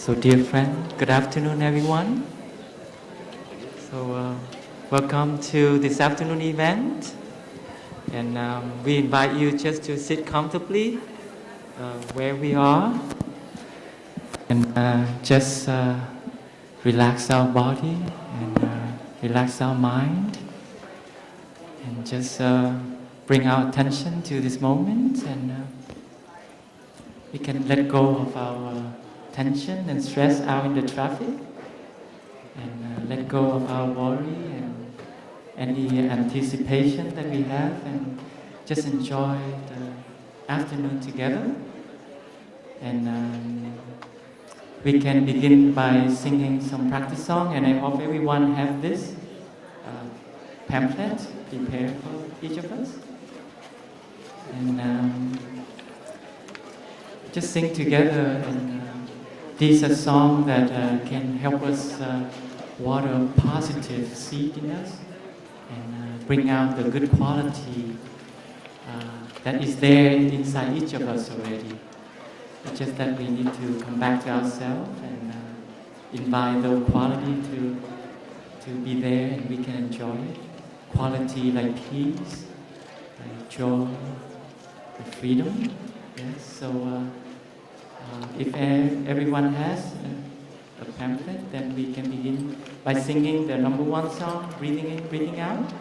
So dear friend, good afternoon everyone. So welcome to this afternoon event, and we invite you just to sit comfortably where we are and just relax our body and relax our mind and just bring our attention to this moment, and we can let go of our tension and stress out in the traffic, and let go of our worry and any anticipation that we have, and just enjoy the afternoon together. And we can begin by singing some practice song, and I hope everyone have this pamphlet prepared for each of us. And just sing together, and these are songs that can help us water a positive seed in us and bring out the good quality that is there inside each of us already. It's just that we need to come back to ourselves and invite the quality to be there, and we can enjoy it. Quality like peace, like joy, like freedom. Yes. So if everyone has a pamphlet, then we can begin by singing the number one song, breathing in, breathing out.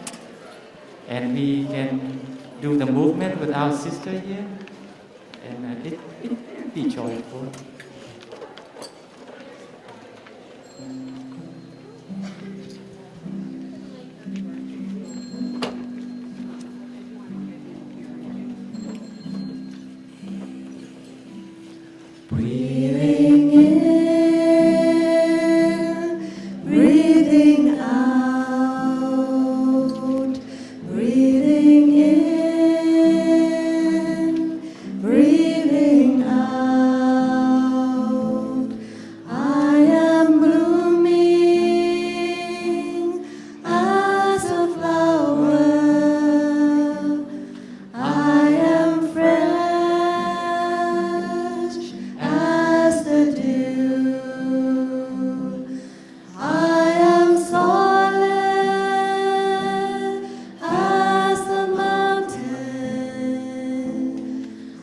And we can do the movement with our sister here, and it will be joyful. Breathing in, breathing out, breathing in, breathing out. I am blooming as a flower. I am fresh as the dew. I am solid as the mountain.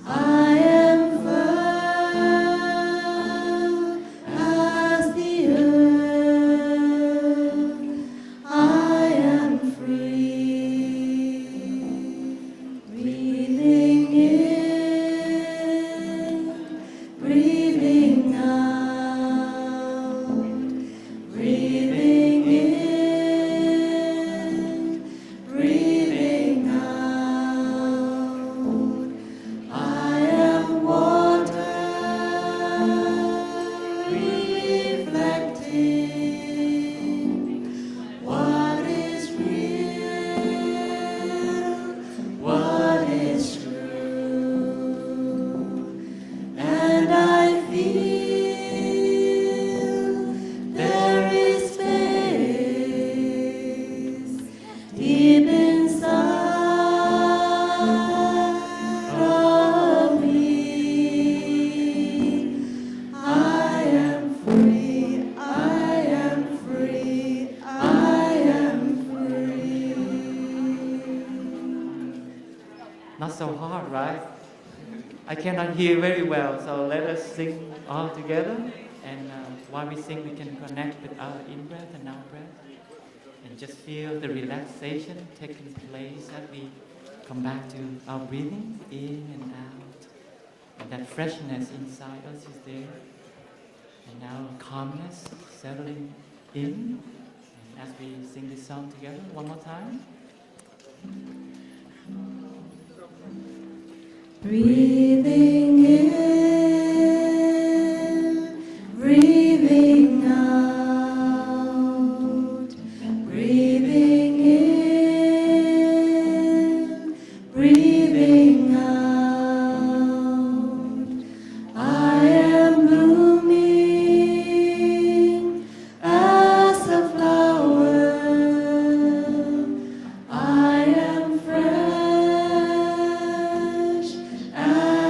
I am firm as the earth. I am free. Breathing in, breathing out, breathing in, breathing out. I am water, reflecting what is real, what is true. And I feel there is space deep inside of me. I am free, I am free, I am free. Not so hard, right? I cannot hear very well, so let us sing all together. And while we sing, we can connect with our in-breath and out-breath, and just feel the relaxation taking place as we come back to our breathing in and out. And that freshness inside us is there. And now calmness settling in. And as we sing this song together one more time. Breathing in, breathing out, breathing in, breathing out. I am blooming as a flower. I am fresh as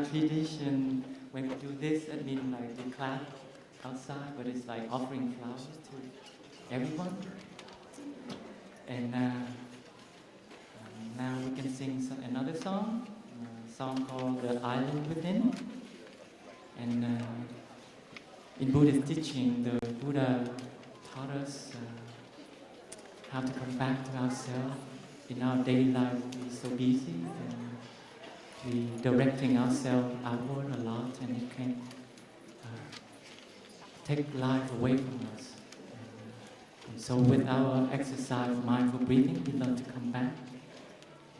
our tradition, when we do this, I mean like we clap outside, but it's like offering flowers to everyone. And now we can sing another song, a song called The Island Within. And in Buddhist teaching, the Buddha taught us how to come back to ourselves. In our daily life, we're so busy and we're directing ourselves outward a lot, and it can take life away from us. And so with our exercise of mindful breathing, we learn to come back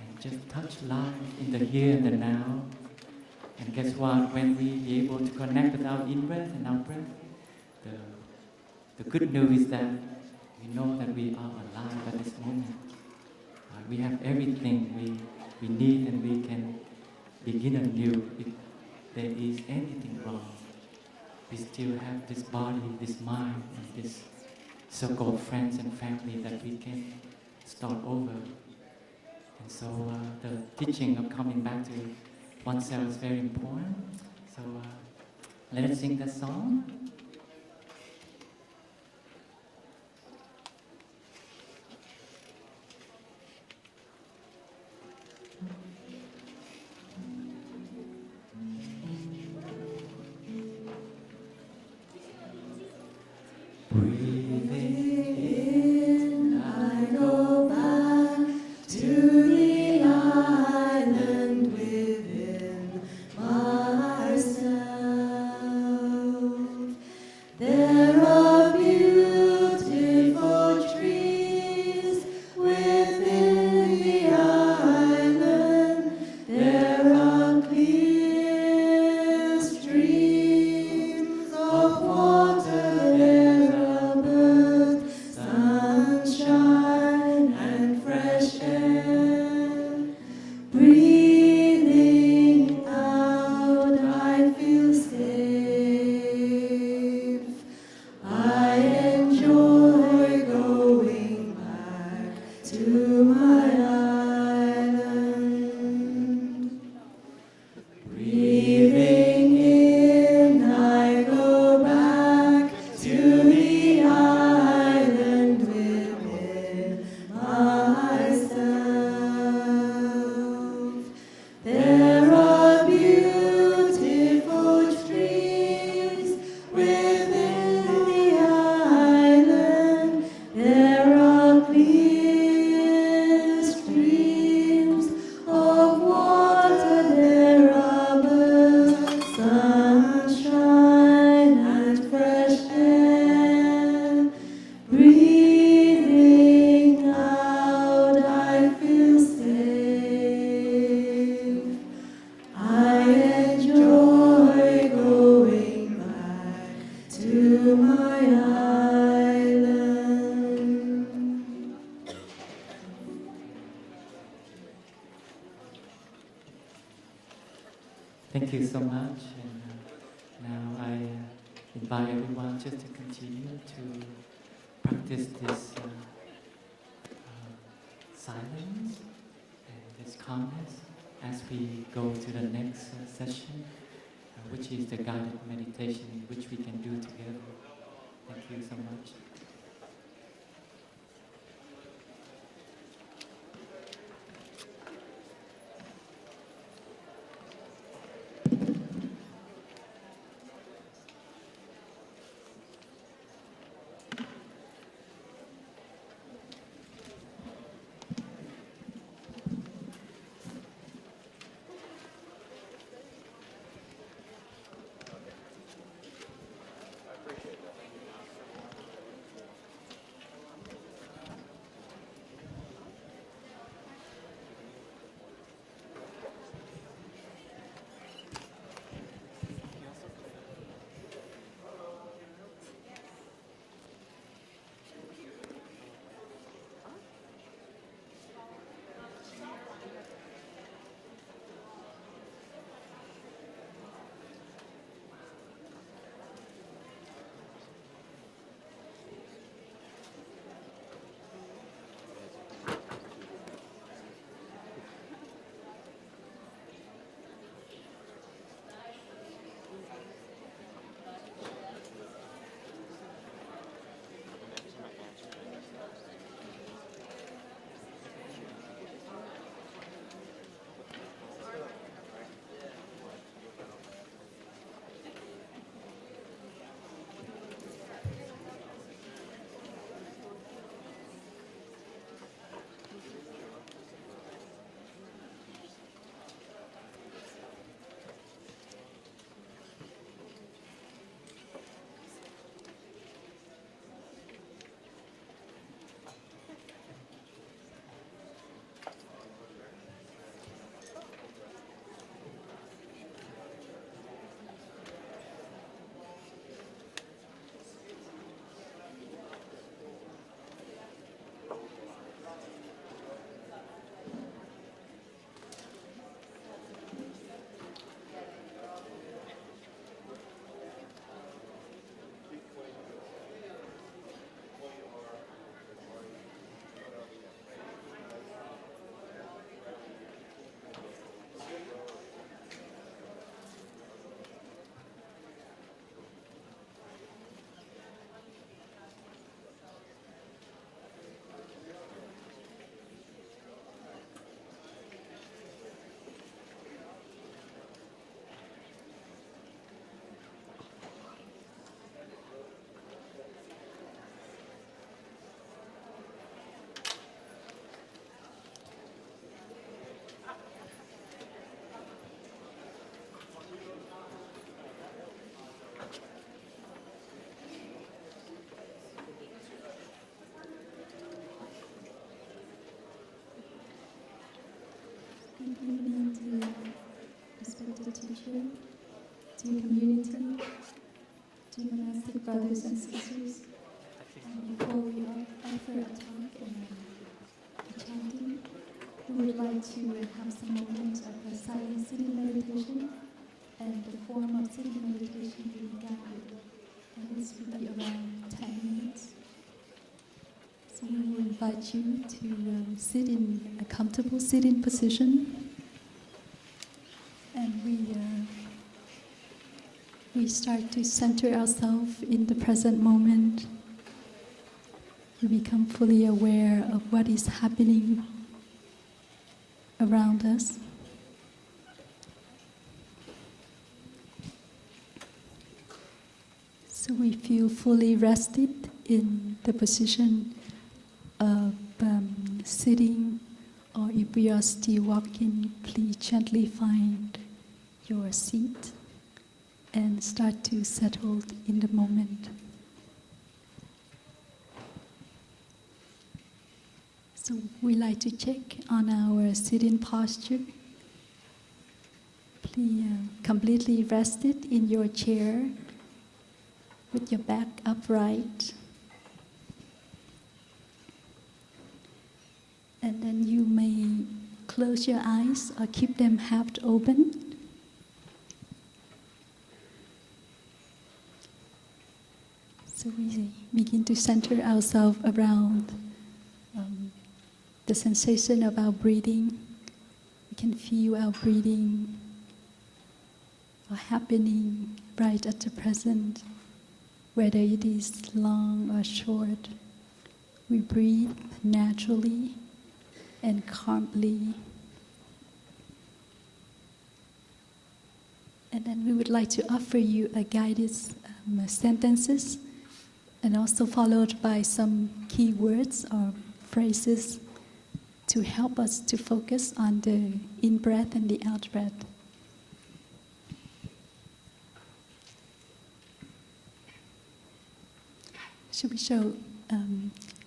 and just touch life in the here and the now. And guess what? When we be able to connect with our in-breath and out-breath, the good news is that we know that we are alive at this moment. We have everything we need, and we can begin anew. If there is anything wrong, we still have this body, this mind, and this circle of friends and family that we can start over. And so the teaching of coming back to oneself is very important. So let us sing that song. Thank you so much. And now I invite everyone just to continue to practice this silence and this calmness as we go to the next session, which is the guided meditation, which we can do together. Thank you so much. dear community, dear monastic brothers and sisters. Before we offer a talk and a chanting, we would like to have some moments of a silent sitting meditation, and the form of sitting meditation will be guided, and this will be around 10 minutes. So we will invite you to sit in a comfortable sitting position, and we start to center ourselves in the present moment. We become fully aware of what is happening around us. So we feel fully rested in the position of sitting, or if we are still walking, please gently find your seat and start to settle in the moment. So we like to check on our sitting posture. Please completely rested in your chair with your back upright. And then you may close your eyes or keep them half open. So we begin to center ourselves around the sensation of our breathing. We can feel our breathing happening right at the present, whether it is long or short. We breathe naturally and calmly. And then we would like to offer you a guided sentences, and also followed by some key words or phrases to help us to focus on the in-breath and the out-breath. Should we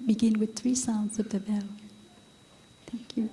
begin with 3 sounds of the bell? Thank you.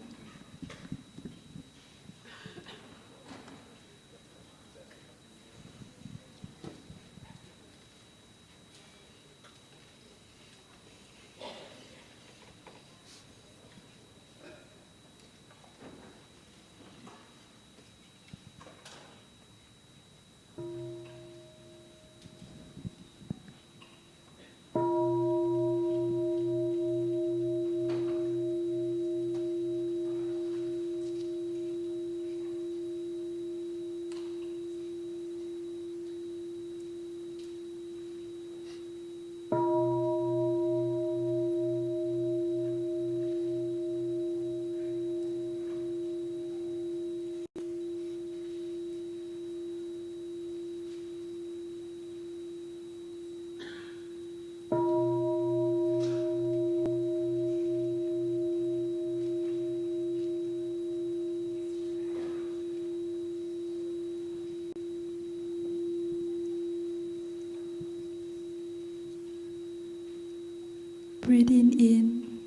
Breathing in,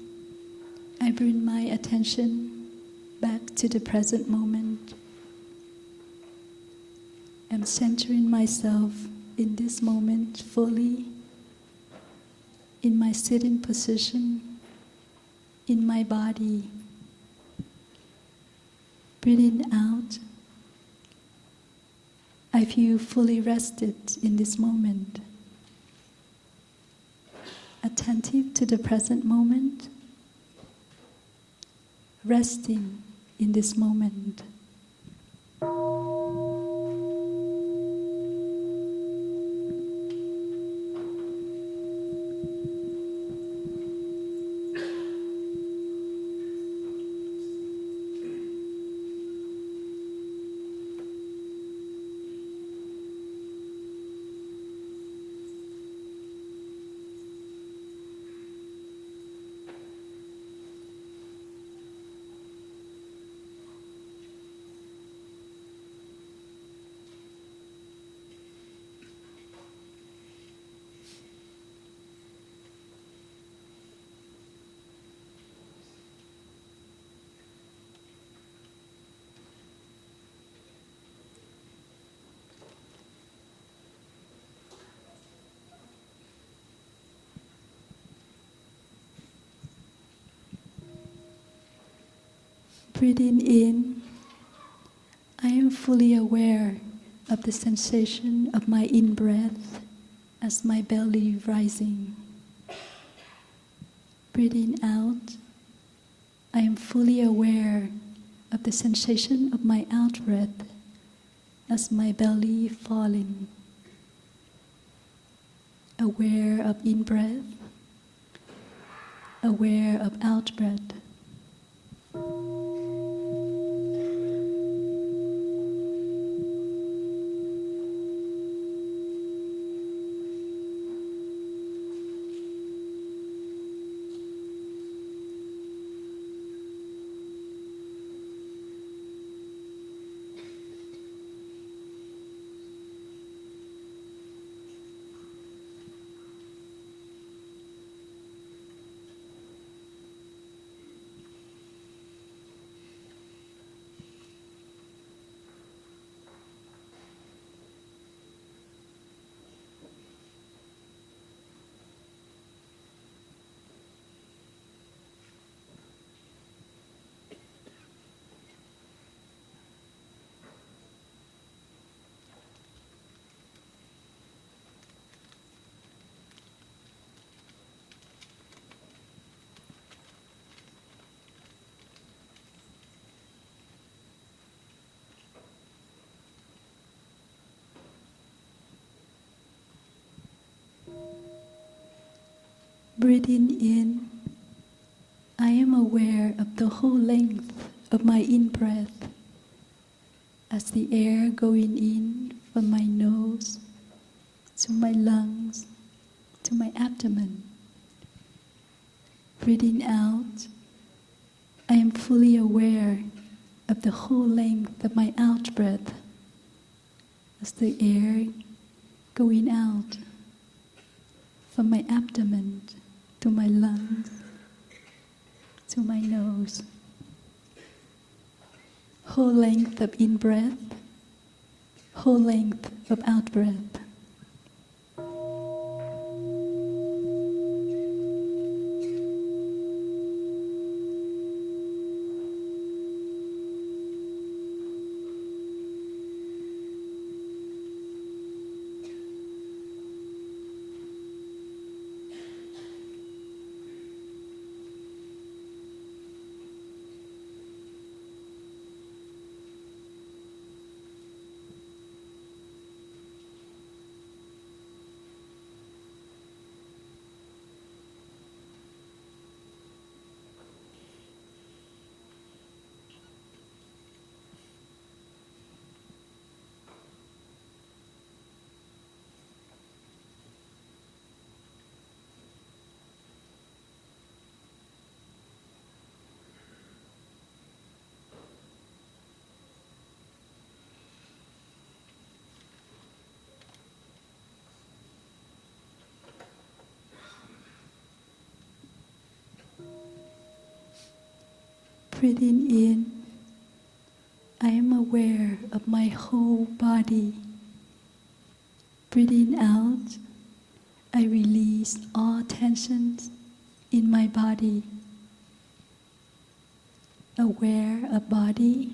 I bring my attention back to the present moment. I'm centering myself in this moment fully, in my sitting position, in my body. Breathing out, I feel fully rested in this moment. Attentive to the present moment, resting in this moment. Breathing in, I am fully aware of the sensation of my in-breath as my belly rising. Breathing out, I am fully aware of the sensation of my out-breath as my belly falling. Aware of in-breath, aware of out-breath. Breathing in, I am aware of the whole length of my in-breath as the air going in from my nose to my lungs to my abdomen. Breathing out, I am fully aware of the whole length of my out-breath as the air going out from my abdomen to my lungs, to my nose. Whole length of in-breath, whole length of out-breath. Breathing in, I am aware of my whole body. Breathing out, I release all tensions in my body. Aware of body,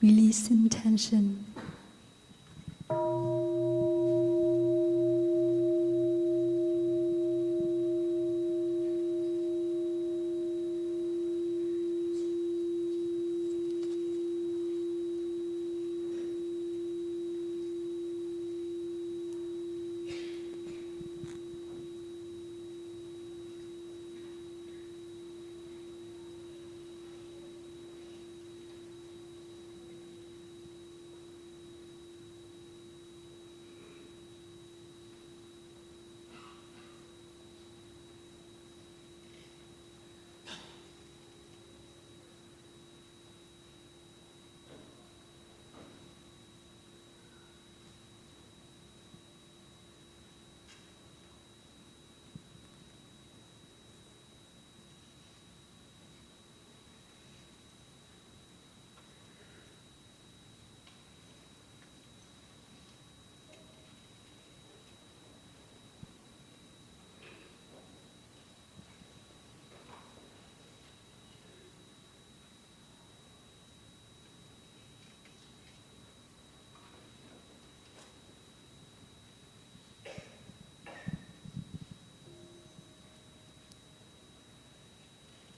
releasing tension.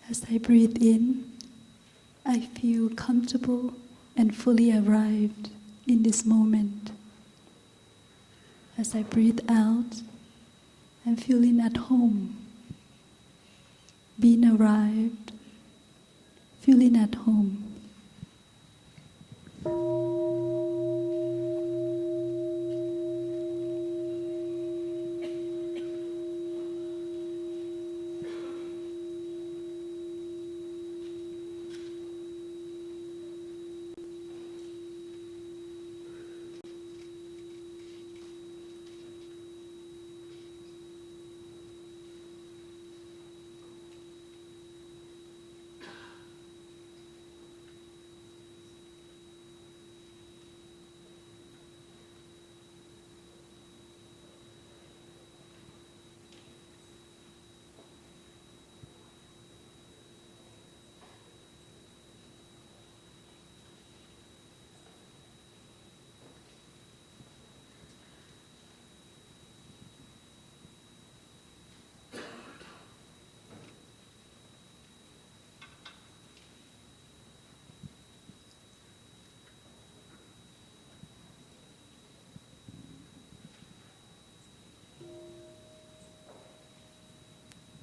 As I breathe in, I feel comfortable and fully arrived in this moment. As I breathe out, I'm feeling at home, being arrived, feeling at home.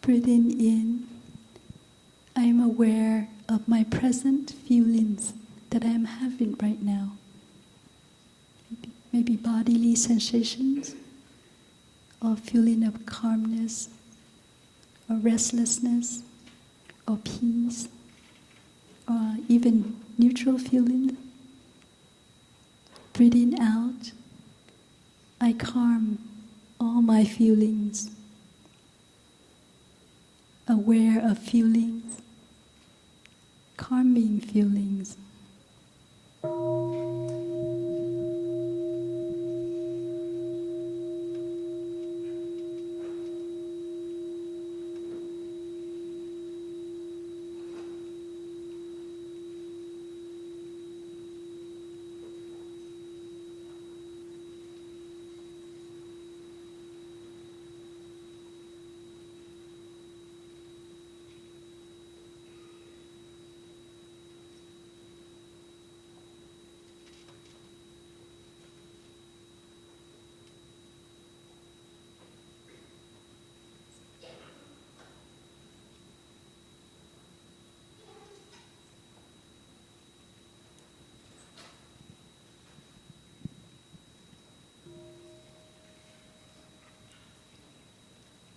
Breathing in, I am aware of my present feelings that I am having right now. Maybe bodily sensations, or feeling of calmness, or restlessness, or peace, or even neutral feeling. Breathing out, I calm all my feelings. Aware of feelings, calming feelings.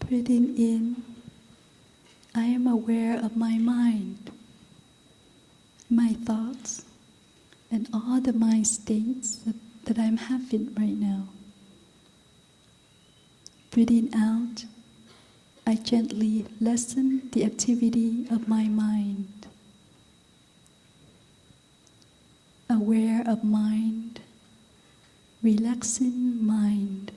Breathing in, I am aware of my mind, my thoughts, and all the mind states that I'm having right now. Breathing out, I gently lessen the activity of my mind. Aware of mind, relaxing mind.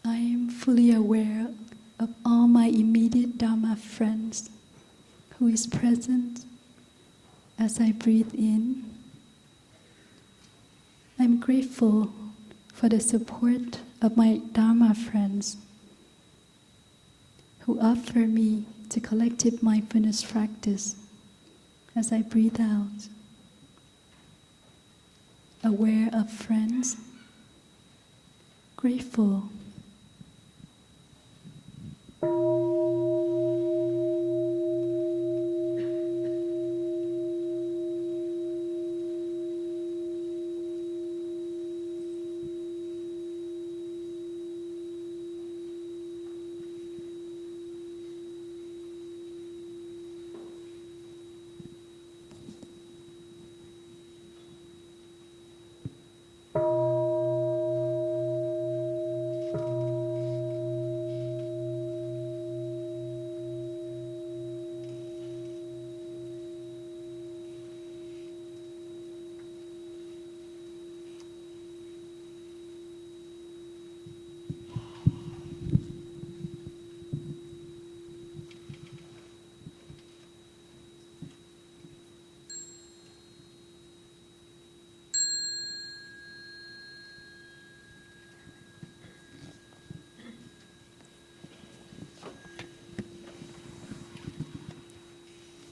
I am fully aware of all my immediate Dharma friends who is present as I breathe in. I'm grateful for the support of my Dharma friends who offer me the collective mindfulness practice as I breathe out. Aware of friends, grateful.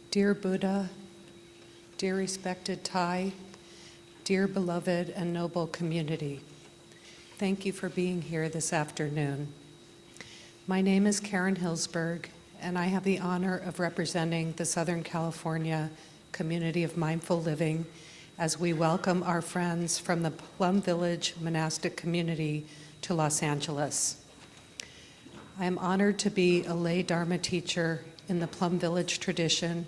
Dear Buddha, dear respected Thai, dear beloved and noble community, thank you for being here this afternoon. My name is Karen Hillsberg, and I have the honor of representing the Southern California community of mindful living as we welcome our friends from the Plum Village monastic community to Los Angeles. I am honored to be a lay Dharma teacher in the Plum Village tradition.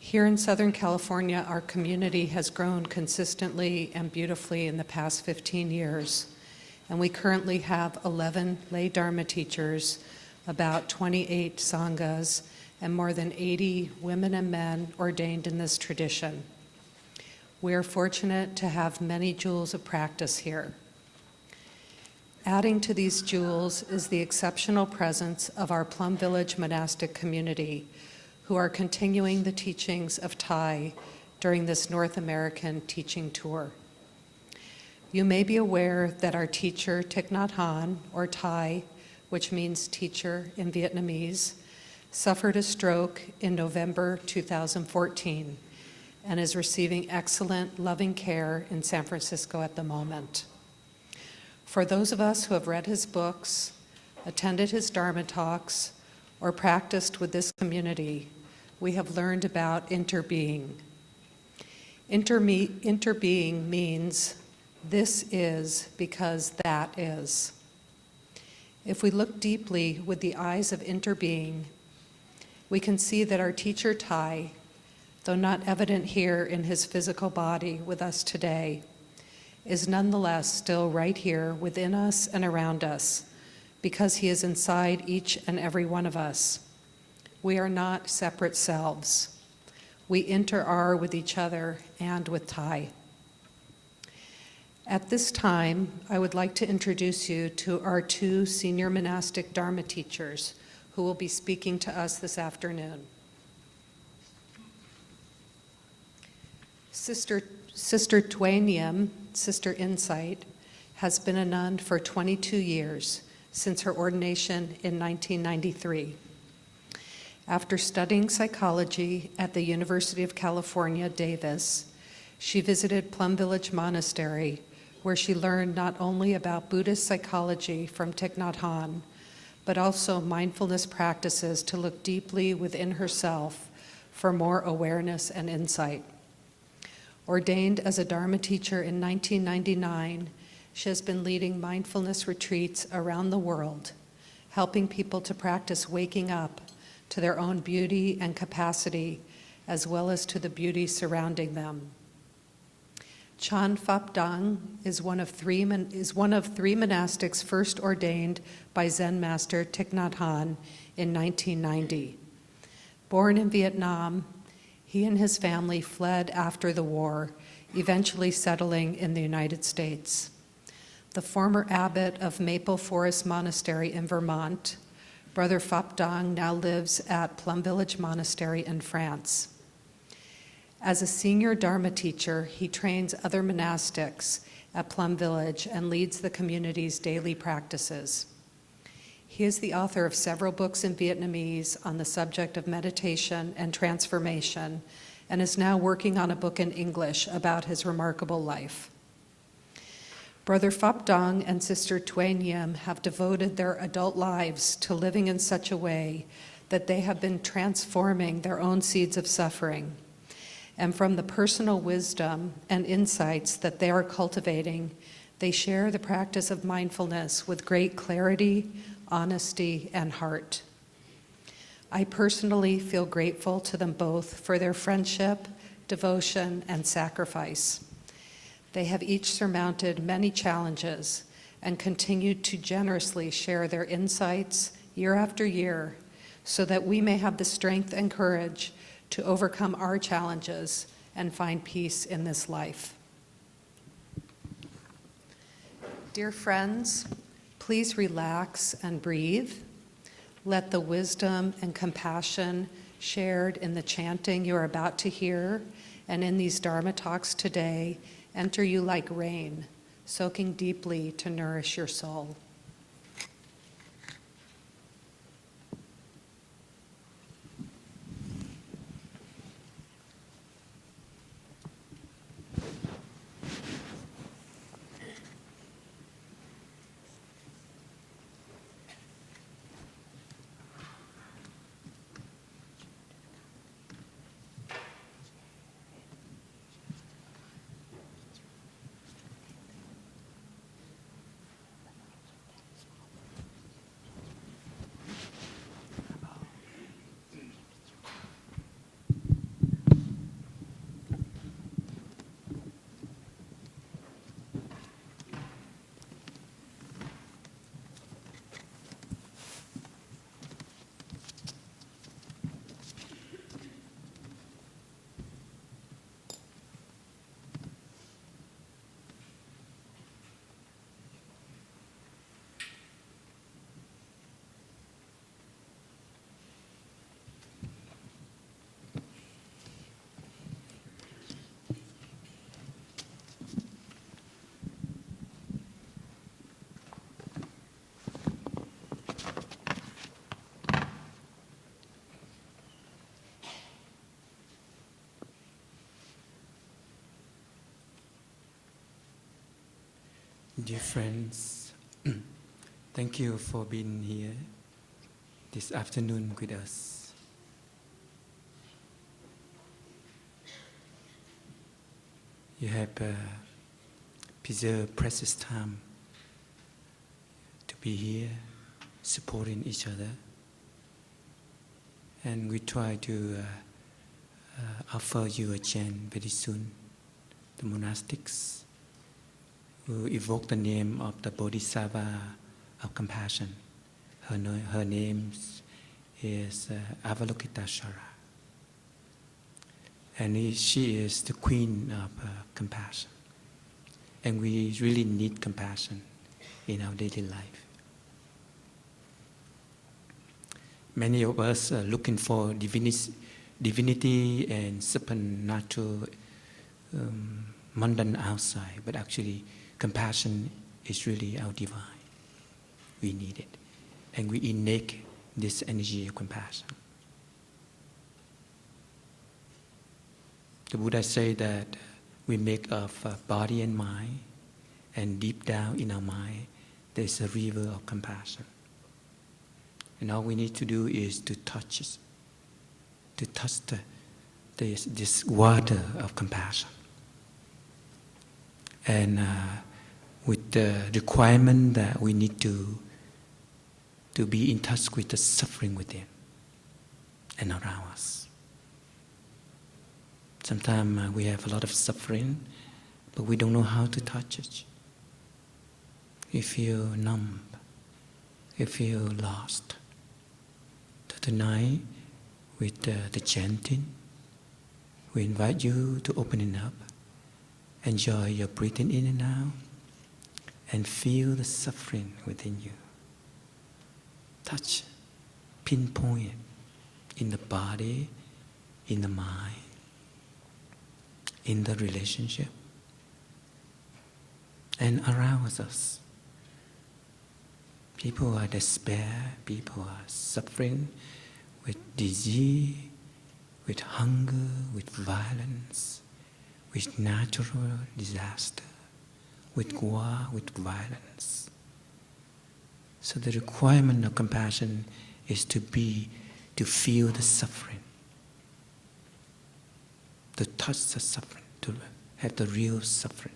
Here in Southern California, our community has grown consistently and beautifully in the past 15 years, and we currently have 11 lay Dharma teachers, about 28 sanghas, and more than 80 women and men ordained in this tradition. We are fortunate to have many jewels of practice here. Adding to these jewels is the exceptional presence of our Plum Village monastic community, who are continuing the teachings of Thai during this North American teaching tour. You may be aware that our teacher, Thich Nhat Hanh, or Thai, which means teacher in Vietnamese, suffered a stroke in November 2014 and is receiving excellent, loving care in San Francisco at the moment. For those of us who have read his books, attended his Dharma talks, or practiced with this community, we have learned about interbeing. Interbeing means this is because that is. If we look deeply with the eyes of interbeing, we can see that our teacher Thai, though not evident here in his physical body with us today, is nonetheless still right here within us and around us, because he is inside each and every one of us. We are not separate selves. We inter-are with each other and with Thai. At this time, I would like to introduce you to our two senior monastic Dharma teachers who will be speaking to us this afternoon. Sister Tue Nghiem, Sister Insight, has been a nun for 22 years, since her ordination in 1993. After studying psychology at the University of California, Davis, she visited Plum Village Monastery, where she learned not only about Buddhist psychology from Thich Nhat Hanh, but also mindfulness practices to look deeply within herself for more awareness and insight. Ordained as a Dharma teacher in 1999, she has been leading mindfulness retreats around the world, helping people to practice waking up to their own beauty and capacity, as well as to the beauty surrounding them. Phap Dang is one of three monastics first ordained by Zen master Thich Nhat Hanh in 1990. Born in Vietnam, he and his family fled after the war, eventually settling in the United States. The former abbot of Maple Forest Monastery in Vermont, Brother Phap Dang, now lives at Plum Village Monastery in France. As a senior Dharma teacher, he trains other monastics at Plum Village and leads the community's daily practices. He is the author of several books in Vietnamese on the subject of meditation and transformation, and is now working on a book in English about his remarkable life. Brother Phap Dang and Sister Tue Nghiem have devoted their adult lives to living in such a way that they have been transforming their own seeds of suffering. And from the personal wisdom and insights that they are cultivating, they share the practice of mindfulness with great clarity, honesty, and heart. I personally feel grateful to them both for their friendship, devotion, and sacrifice. They have each surmounted many challenges and continued to generously share their insights year after year so that we may have the strength and courage to overcome our challenges and find peace in this life. Dear friends, please relax and breathe. Let the wisdom and compassion shared in the chanting you are about to hear and in these Dharma talks today enter you like rain, soaking deeply to nourish your soul. Dear friends, thank you for being here this afternoon with us. You have preserved precious time to be here, supporting each other. And we try to offer you a chant very soon. The monastics will evoke the name of the Bodhisattva of compassion. Her name is Avalokiteshvara. And she is the queen of compassion. And we really need compassion in our daily life. Many of us are looking for divinity and supernatural mundane outside, but actually compassion is really our divine. We need it. And we innate this energy of compassion. The Buddha said that we make of body and mind, and deep down in our mind, there's a river of compassion. And all we need to do is to touch this water of compassion. And with the requirement that we need to be in touch with the suffering within and around us. Sometimes we have a lot of suffering, but we don't know how to touch it. We feel numb. We feel lost. So tonight, with the chanting, we invite you to open it up. Enjoy your breathing in and out, and feel the suffering within you. Touch, pinpoint in the body, in the mind, in the relationship, and around us. People are despair, people are suffering with disease, with hunger, with violence, with natural disaster, with war, with violence. So the requirement of compassion is to feel the suffering, to touch the suffering, to have the real suffering.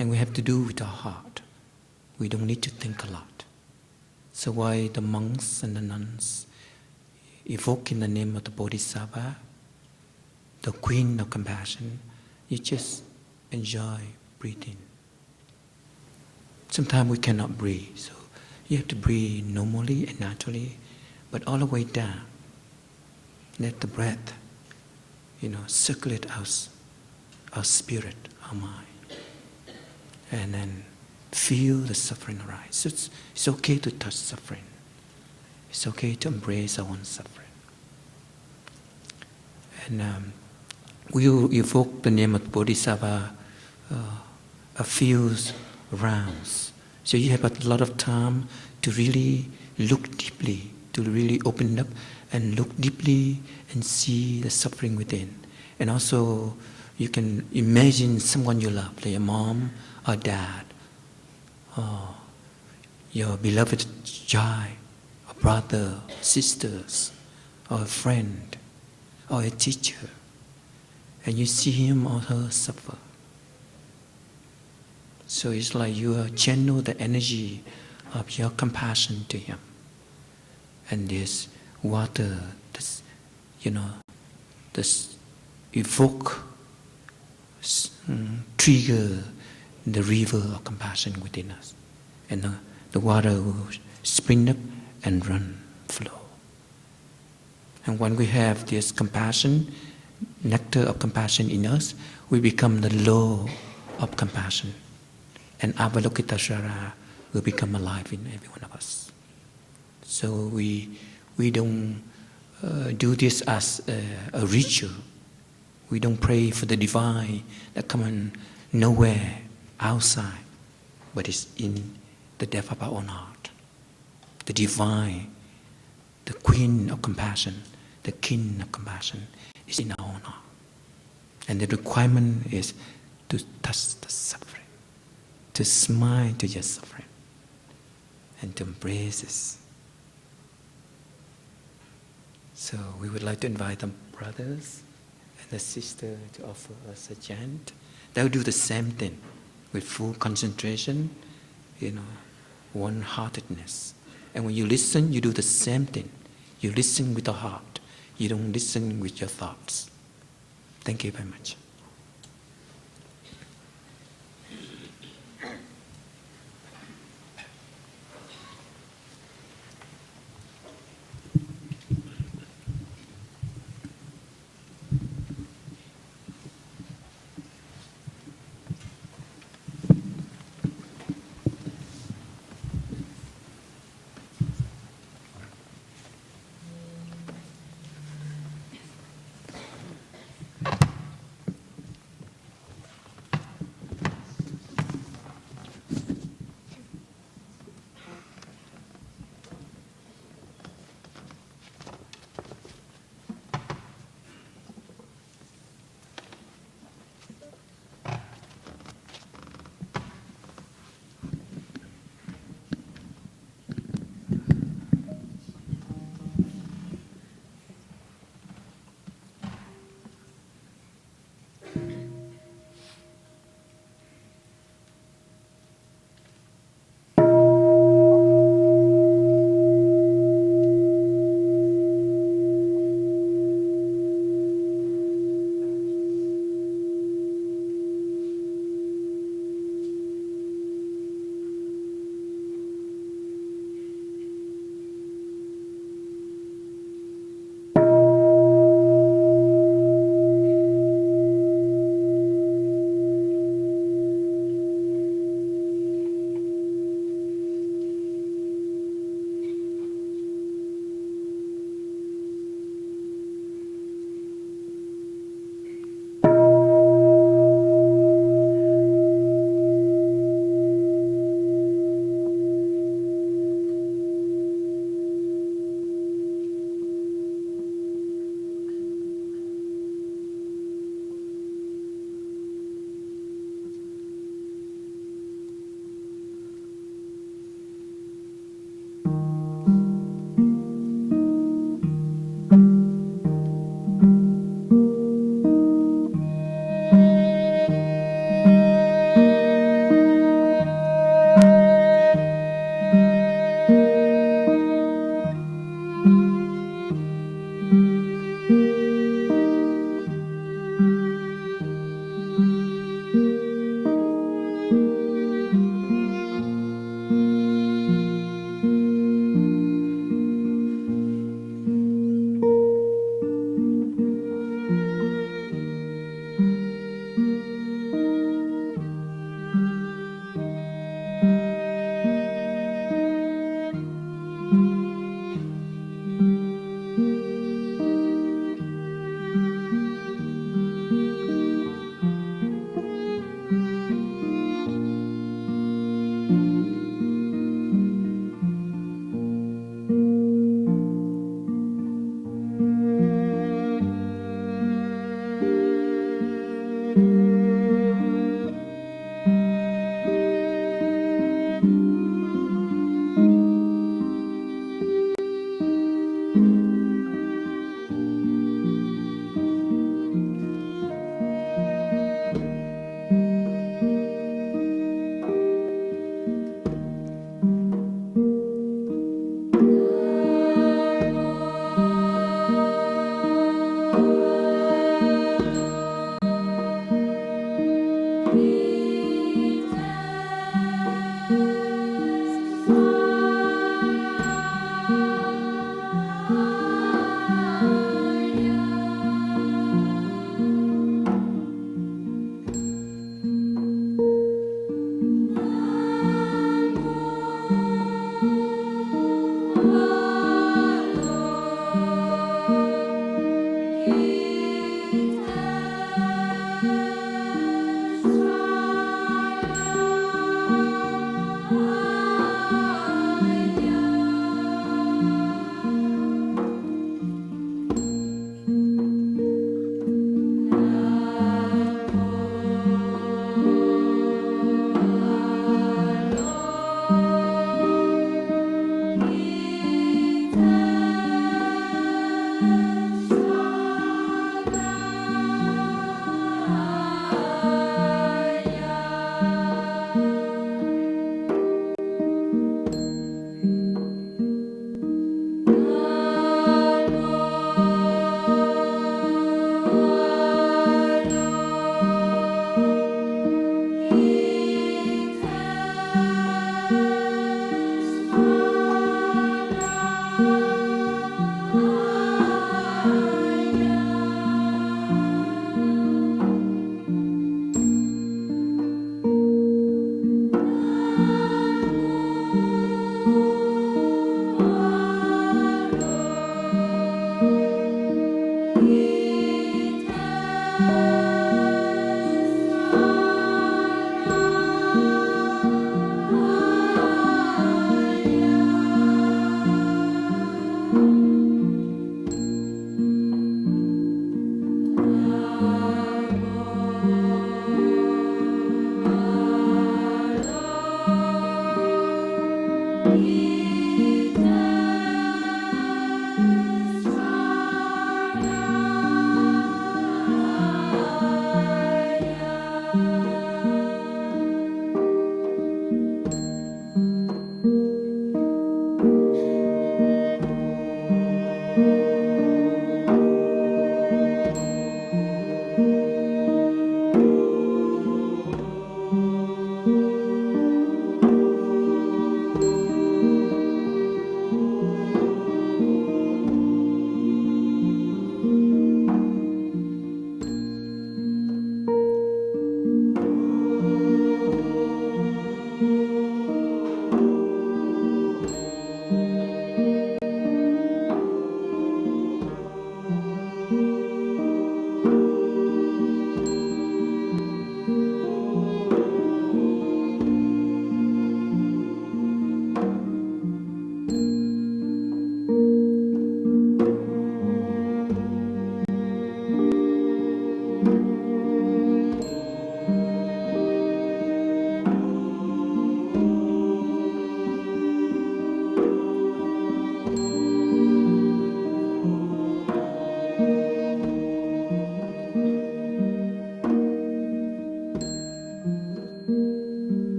And we have to do with our heart. We don't need to think a lot. So why the monks and the nuns evoke in the name of the Bodhisattva, the queen of compassion, you just enjoy breathing. Sometimes we cannot breathe, so you have to breathe normally and naturally, but all the way down. Let the breath, circulate our spirit, our mind, and then feel the suffering arise. So it's okay to touch suffering. It's okay to embrace our own suffering. And we will evoke the name of Bodhisattva a few rounds. So you have a lot of time to really look deeply, to really open up and look deeply and see the suffering within. And also you can imagine someone you love, like a mom or dad, or your beloved child, a brother, sisters, or a friend, or a teacher, and you see him or her suffer. So it's like you channel the energy of your compassion to him. And this water, this evoke, trigger the river of compassion within us. And the water will spring up and run, flow. And when we have this compassion, nectar of compassion in us, we become the law of compassion. And Avalokiteshvara will become alive in every one of us. So we don't do this as a ritual. We don't pray for the divine that comes nowhere outside, but it's in the depth of our own heart. The divine, the queen of compassion, the king of compassion is in our own heart. And the requirement is to touch the suffering, to smile to your suffering and to embrace it. So we would like to invite the brothers and the sister to offer us a chant. They'll do the same thing with full concentration, one-heartedness. And when you listen, you do the same thing. You listen with the heart. You don't listen with your thoughts. Thank you very much.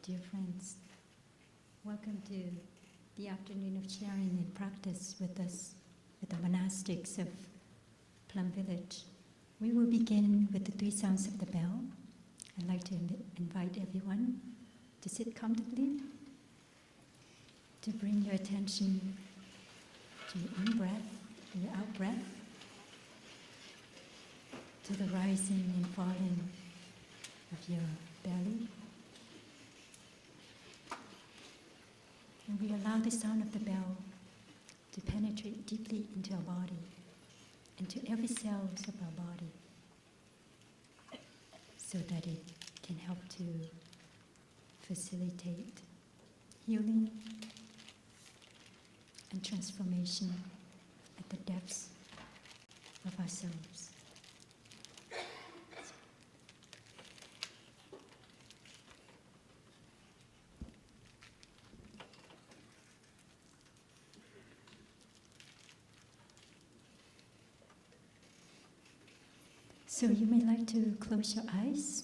Dear friends, welcome to the afternoon of sharing and practice with us, with the monastics of Plum Village. We will begin with the 3 sounds of the bell. I'd like to invite everyone to sit comfortably, to bring your attention to your in-breath and your out-breath, to the rising and falling of your belly. And we allow the sound of the bell to penetrate deeply into our body, into every cell of our body, so that it can help to facilitate healing and transformation at the depths of ourselves. So you may like to close your eyes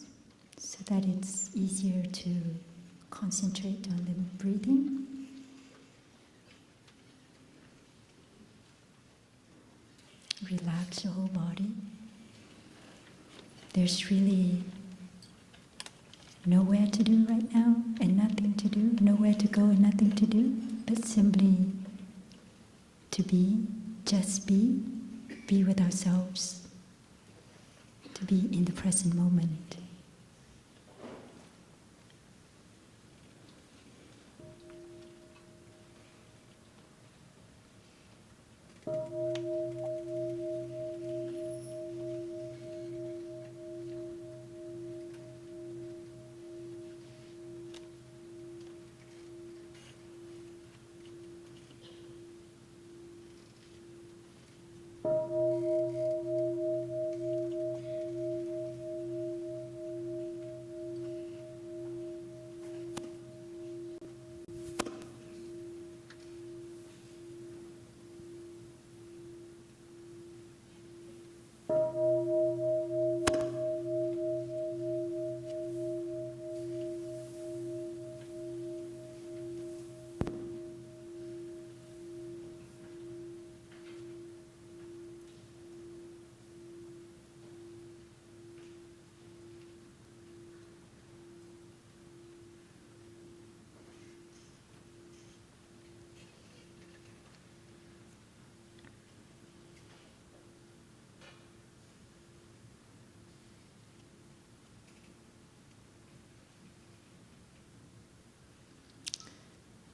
so that it's easier to concentrate on the breathing. Relax your whole body. There's really nowhere to do right now and nothing to do, nowhere to go and nothing to do, but simply to be, just be with ourselves. To be in the present moment.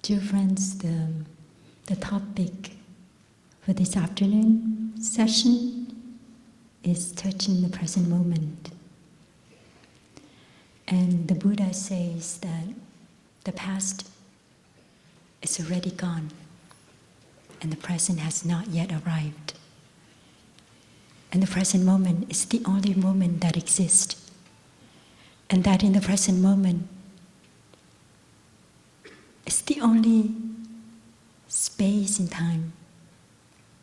Dear friends, the topic for this afternoon session is touching the present moment. And the Buddha says that the past is already gone and the present has not yet arrived. And the present moment is the only moment that exists. And that in the present moment, it's the only space in time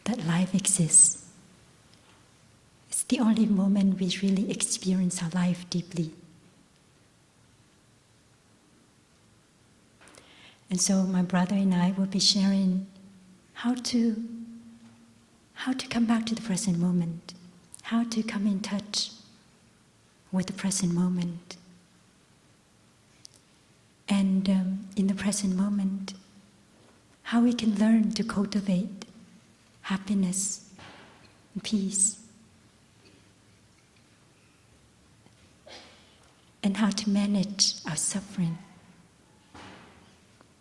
that life exists. It's the only moment we really experience our life deeply. And so my brother and I will be sharing how to come back to the present moment, how to come in touch with the present moment. And in the present moment, how we can learn to cultivate happiness and peace. And how to manage our suffering.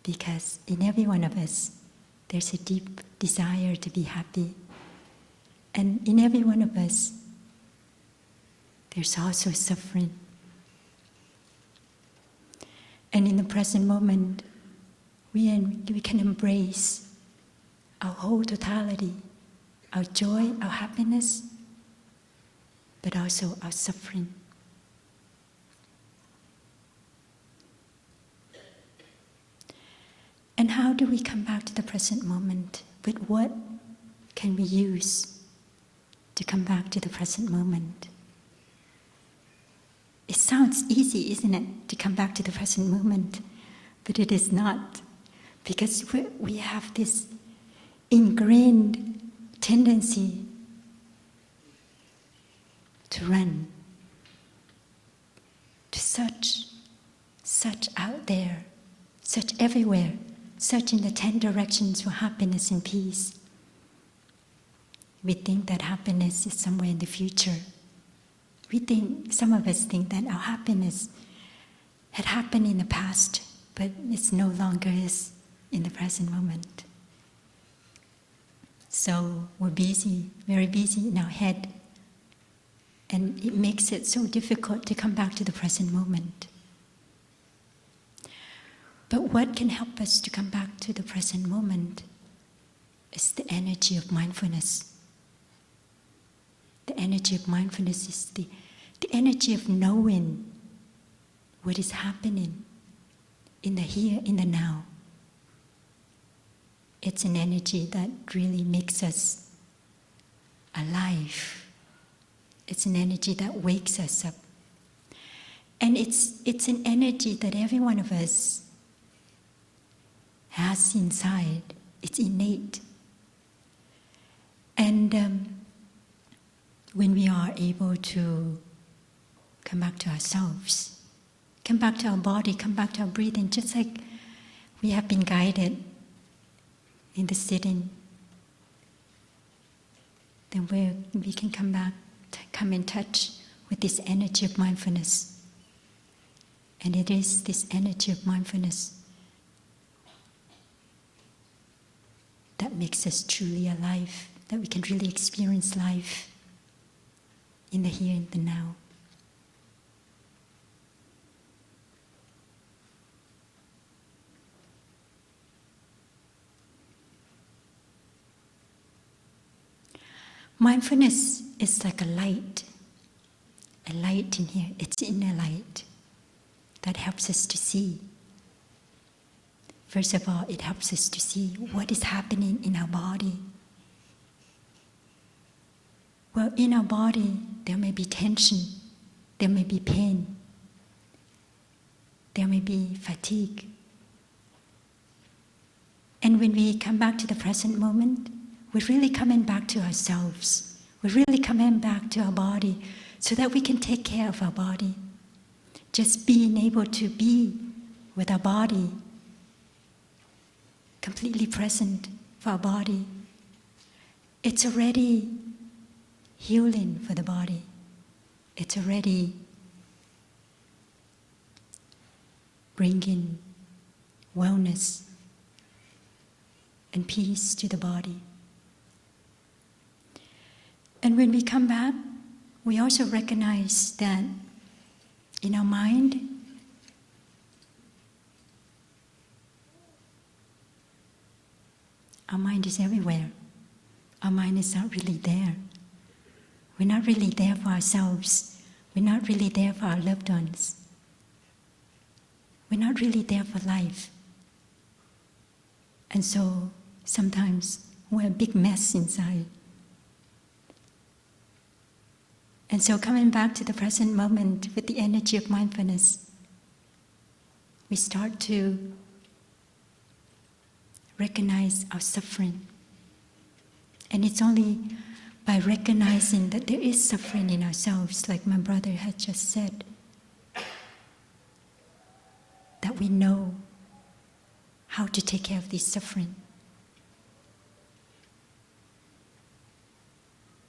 Because in every one of us, there's a deep desire to be happy. And in every one of us, there's also suffering. And in the present moment, we can embrace our whole totality, our joy, our happiness, but also our suffering. And how do we come back to the present moment? With what can we use to come back to the present moment? It sounds easy, isn't it, to come back to the present moment? But it is not, because we have this ingrained tendency to run, to search out there, search everywhere, search in the 10 directions for happiness and peace. We think that happiness is somewhere in the future. Some of us think that our happiness had happened in the past, but it's no longer is in the present moment. So we're busy, very busy in our head, and it makes it so difficult to come back to the present moment. But what can help us to come back to the present moment is the energy of mindfulness. The energy of mindfulness is the energy of knowing what is happening in the here, in the now. It's an energy that really makes us alive. It's an energy that wakes us up. And it's an energy that every one of us has inside. It's innate. And when we are able to come back to ourselves, come back to our body, come back to our breathing, just like we have been guided in the sitting, then we can come back, come in touch with this energy of mindfulness. And it is this energy of mindfulness that makes us truly alive, that we can really experience life in the here and the now. Mindfulness is like a light in here. It's inner light that helps us to see. First of all, it helps us to see what is happening in our body. Well, in our body, there may be tension, there may be pain, there may be fatigue. And when we come back to the present moment, we're really coming back to ourselves. We're really coming back to our body so that we can take care of our body. Just being able to be with our body, completely present for our body, it's already healing for the body. It's already bringing wellness and peace to the body. And when we come back, we also recognize that in our mind, our mind is everywhere. Our mind is not really there. We're not really there for ourselves. We're not really there for our loved ones. We're not really there for life. And so sometimes we're a big mess inside. And so coming back to the present moment with the energy of mindfulness, we start to recognize our suffering. And it's only by recognizing that there is suffering in ourselves, like my brother had just said, that we know how to take care of this suffering.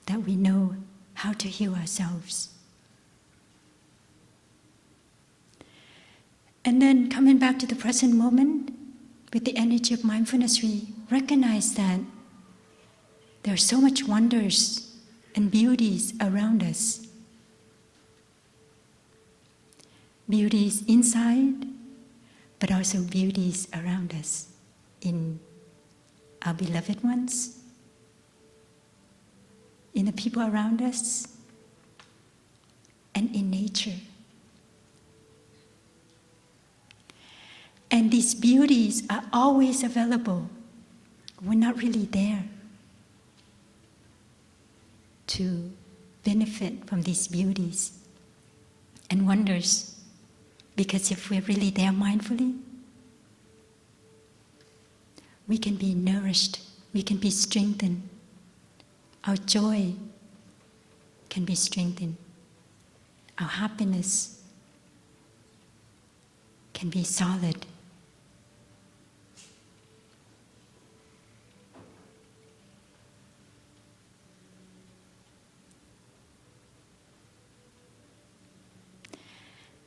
That we know how to heal ourselves. And then coming back to the present moment, with the energy of mindfulness, we recognize that there are so much wonders and beauties around us. Beauties inside, but also beauties around us, in our beloved ones, in the people around us, and in nature. And these beauties are always available. We're not really there to benefit from these beauties and wonders, because if we're really there mindfully, we can be nourished, we can be strengthened. Our joy can be strengthened. Our happiness can be solid.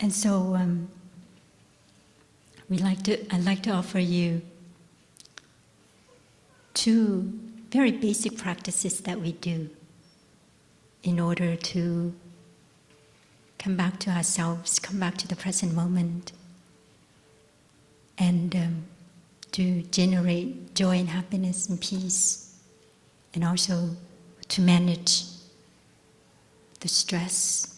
And so I'd like to offer you two very basic practices that we do in order to come back to ourselves, come back to the present moment, and to generate joy and happiness and peace, and also to manage the stress,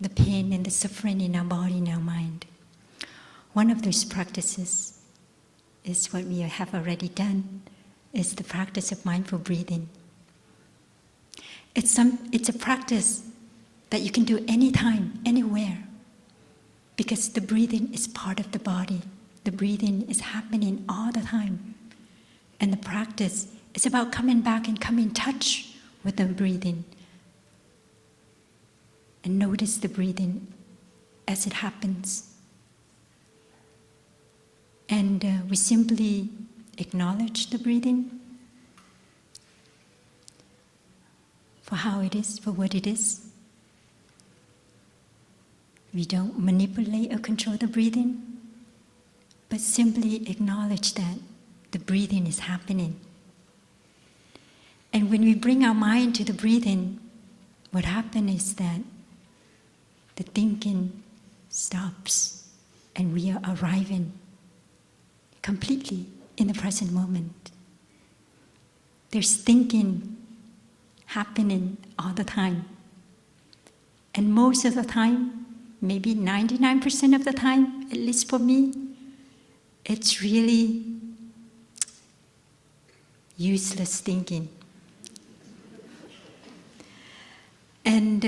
the pain and the suffering in our body and our mind. One of those practices is what we have already done, is the practice of mindful breathing. It's a practice that you can do anytime, anywhere, because the breathing is part of the body. The breathing is happening all the time. And the practice is about coming back and coming in touch with the breathing. And notice the breathing as it happens. And we simply acknowledge the breathing for how it is, for what it is. We don't manipulate or control the breathing, but simply acknowledge that the breathing is happening. And when we bring our mind to the breathing, what happens is that the thinking stops and we are arriving completely in the present moment. There's thinking happening all the time. And most of the time, maybe 99% of the time, at least for me, it's really useless thinking. And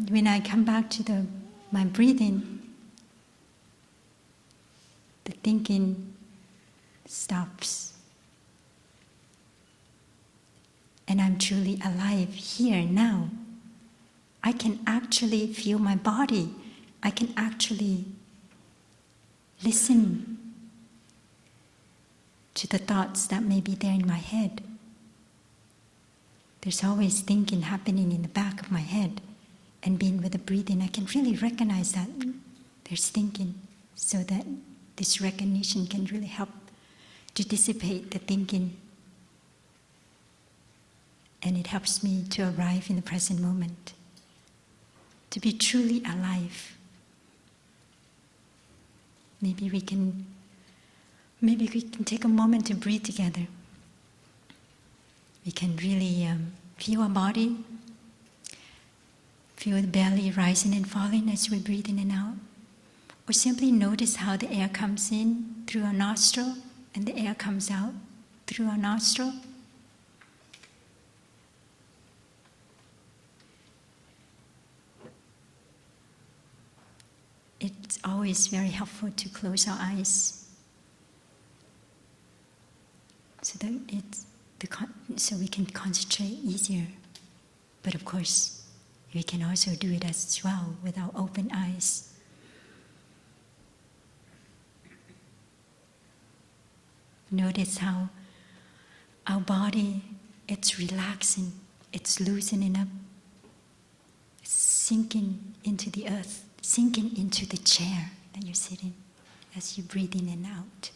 when I come back to my breathing, the thinking stops. And I'm truly alive here now. I can actually feel my body. I can actually listen to the thoughts that may be there in my head. There's always thinking happening in the back of my head. And being with the breathing, I can really recognize that there's thinking, so that this recognition can really help to dissipate the thinking. And it helps me to arrive in the present moment, to be truly alive. Maybe we can take a moment to breathe together. We can really feel our body, feel the belly rising and falling as we breathe in and out. Or simply notice how the air comes in through our nostril and the air comes out through our nostril. It's always very helpful to close our eyes so that so we can concentrate easier. But of course, we can also do it as well with our open eyes. Notice how our body, it's relaxing, it's loosening up, it's sinking into the earth, sinking into the chair that you're sitting as you breathe in and out.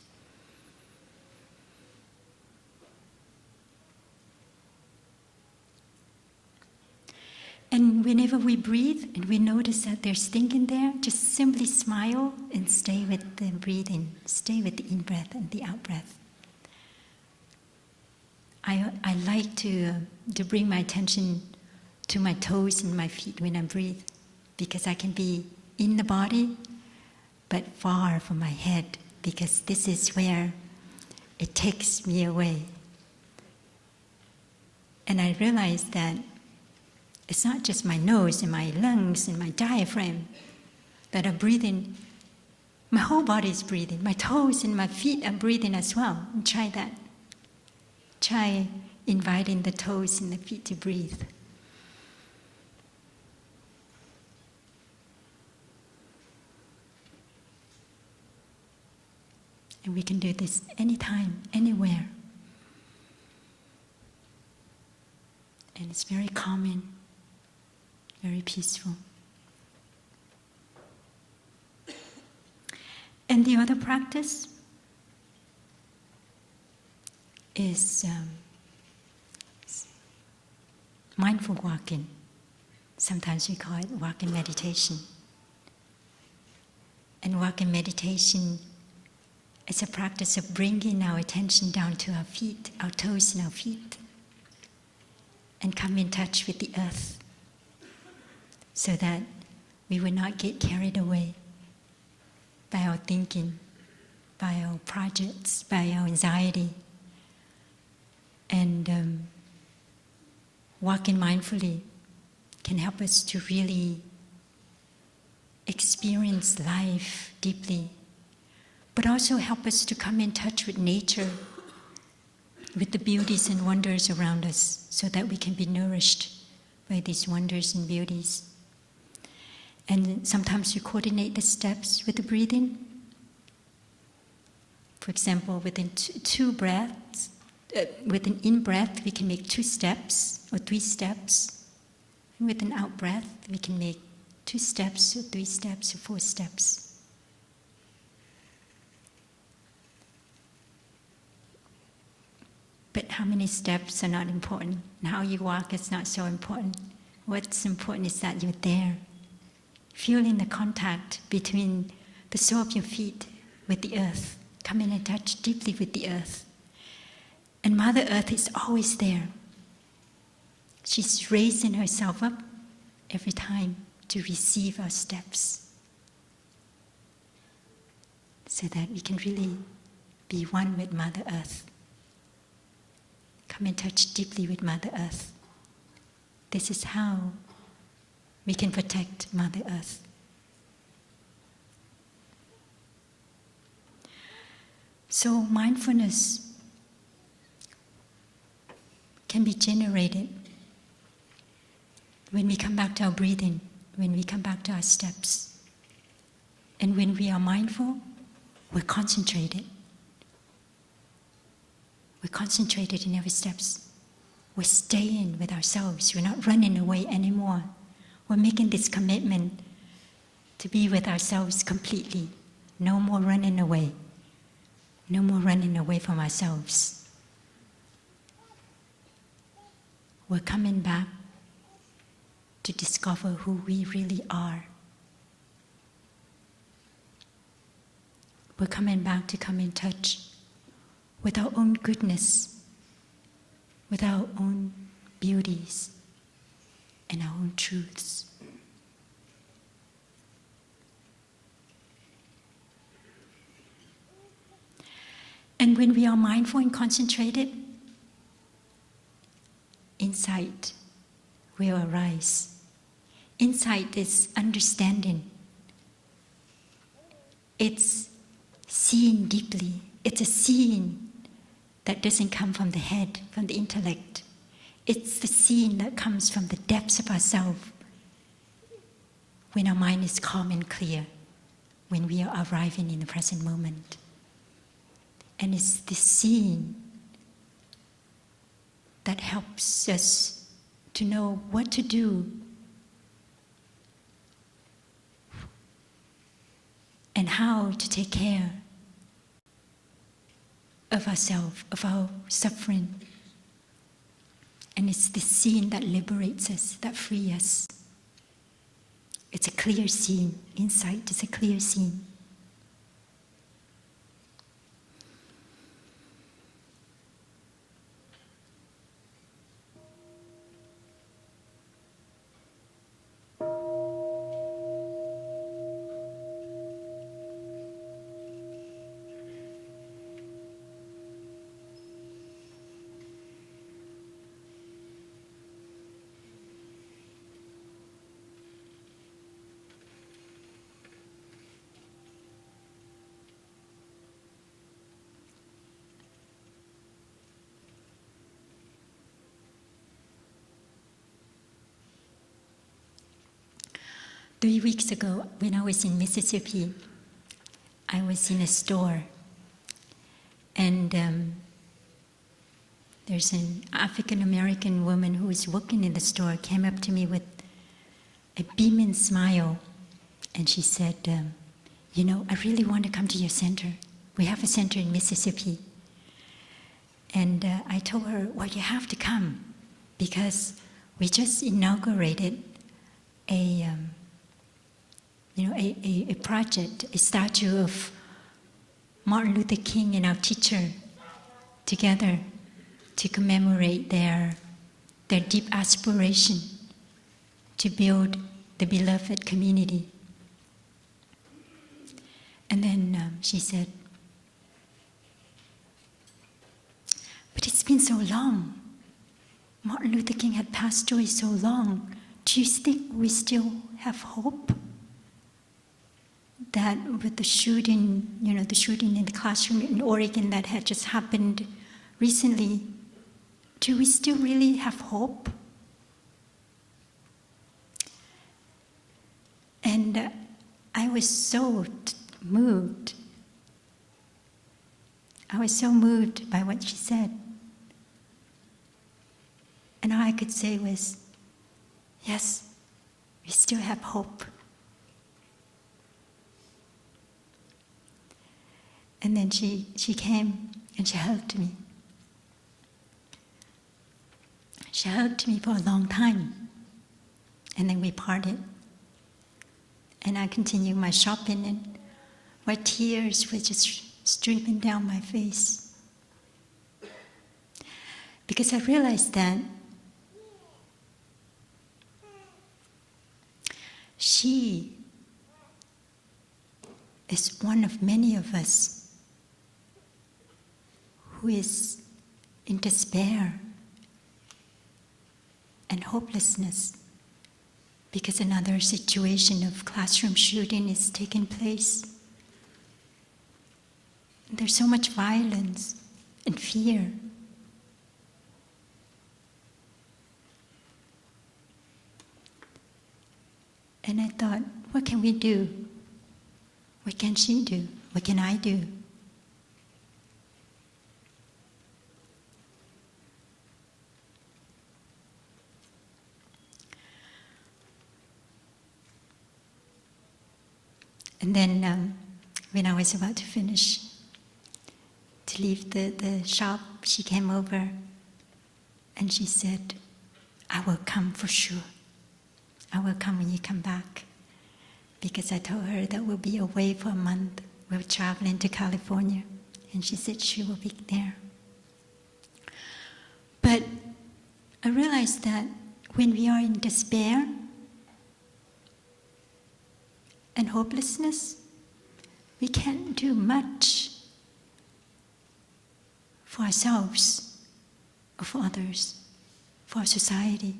And whenever we breathe and we notice that there's thinking there, just simply smile and stay with the breathing, stay with the in-breath and the out-breath. I like to bring my attention to my toes and my feet when I breathe, because I can be in the body, but far from my head, because this is where it takes me away. And I realize that it's not just my nose and my lungs and my diaphragm that are breathing, My whole body is breathing. My toes and my feet are breathing as well. And try that. Try inviting the toes and the feet to breathe. And we can do this anytime, anywhere. And it's very calming, very peaceful. And the other practice is mindful walking. Sometimes we call it walking meditation. And walking meditation is a practice of bringing our attention down to our feet, our toes and our feet, and come in touch with the earth so that we will not get carried away by our thinking, by our projects, by our anxiety. And walking mindfully can help us to really experience life deeply, but also help us to come in touch with nature, with the beauties and wonders around us, so that we can be nourished by these wonders and beauties. And sometimes you coordinate the steps with the breathing. For example, within two breaths, with an in-breath, we can make 2 steps or 3 steps. And with an out-breath, we can make 2 steps or 3 steps or 4 steps. But how many steps are not important, and how you walk is not so important. What's important is that you're there, feeling the contact between the sole of your feet with the earth, coming in touch deeply with the earth. And Mother Earth is always there. She's raising herself up every time to receive our steps, so that we can really be one with Mother Earth. Come in touch deeply with Mother Earth. This is how we can protect Mother Earth. So mindfulness can be generated when we come back to our breathing, when we come back to our steps. And when we are mindful, we're concentrated. We're concentrated in every steps. We're staying with ourselves. We're not running away anymore. We're making this commitment to be with ourselves completely. No more running away. No more running away from ourselves. We're coming back to discover who we really are. We're coming back to come in touch with our own goodness, with our own beauties, and our own truths. And when we are mindful and concentrated, insight will arise. Insight is understanding. It's seeing deeply. It's a seeing that doesn't come from the head, from the intellect. It's the seeing that comes from the depths of ourselves, when our mind is calm and clear, when we are arriving in the present moment. And it's the seeing that helps us to know what to do and how to take care of ourselves, of our suffering. And it's the seeing that liberates us, that frees us. It's a clear seeing. Insight is a clear seeing. 3 weeks ago, when I was in Mississippi, I was in a store, and there's an African-American woman who was working in the store, came up to me with a beaming smile, and she said, you know, I really want to come to your center. We have a center in Mississippi. And I told her, well, you have to come, because we just inaugurated a project, a statue of Martin Luther King and our teacher together to commemorate their deep aspiration to build the beloved community. And then she said, but it's been so long. Martin Luther King had passed away so long. Do you think we still have hope that with the shooting, the shooting in the classroom in Oregon that had just happened recently, do we still really have hope? And I was so moved. I was so moved by what she said. And all I could say was, yes, we still have hope. And then she came and she hugged me. She hugged me for a long time. And then we parted. And I continued my shopping, and my tears were just streaming down my face. Because I realized that she is one of many of us who is in despair and hopelessness because another situation of classroom shooting is taking place. There's so much violence and fear. And I thought, what can we do? What can she do? What can I do? And then when I was about to finish, to leave the shop, she came over and she said, I will come for sure. I will come when you come back. Because I told her that we'll be away for a month. We're traveling to California. And she said she will be there. But I realized that when we are in despair and hopelessness, we can't do much for ourselves or for others, for our society.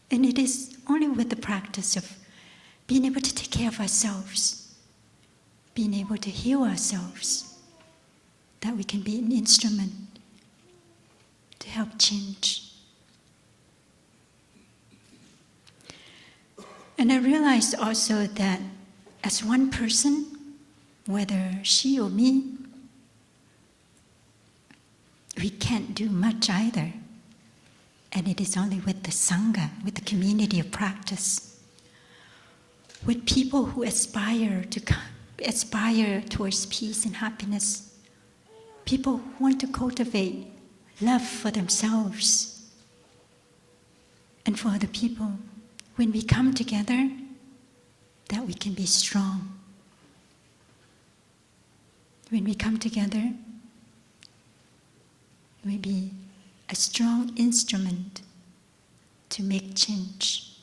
And it is only with the practice of being able to take care of ourselves, being able to heal ourselves, that we can be an instrument to help change. And I realized also that as one person, whether she or me, we can't do much either. And it is only with the sangha, with the community of practice, with people who aspire towards peace and happiness, people who want to cultivate love for themselves and for other people. When we come together, that we can be strong. When we come together, we be a strong instrument to make change,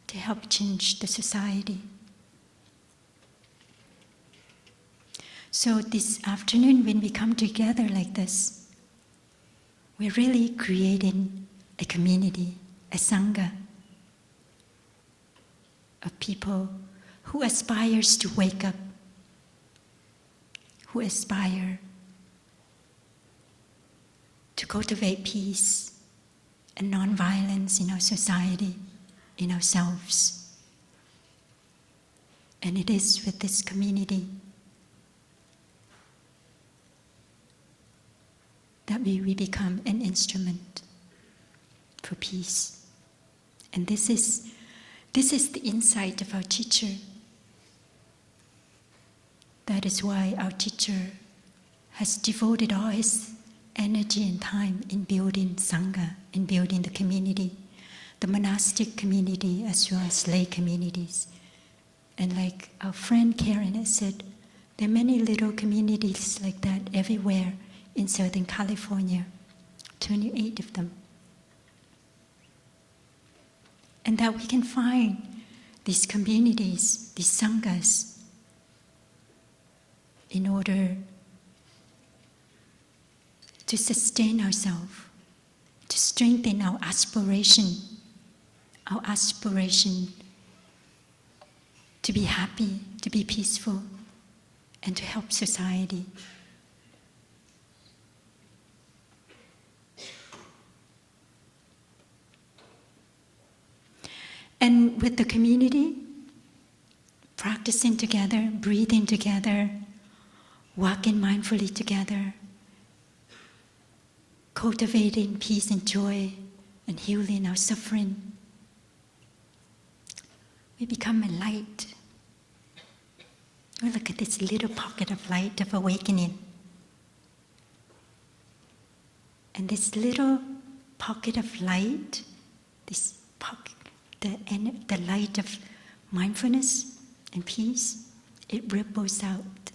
to help change the society. So this afternoon, when we come together like this, we're really creating a community, a sangha of people who aspires to wake up, who aspire to cultivate peace and non-violence in our society, in ourselves. And it is with this community that we become an instrument for peace. And this is the insight of our teacher. That is why our teacher has devoted all his energy and time in building sangha, in building the community, the monastic community as well as lay communities. And like our friend Karen has said, there are many little communities like that everywhere in Southern California, 28 of them. And that we can find these communities, these sanghas, in order to sustain ourselves, to strengthen our aspiration to be happy, to be peaceful, and to help society. And with the community, practicing together, breathing together, walking mindfully together, cultivating peace and joy and healing our suffering, we become a light. We look at this little pocket of light of awakening. And this little pocket of light, this pocket, the light of mindfulness and peace, it ripples out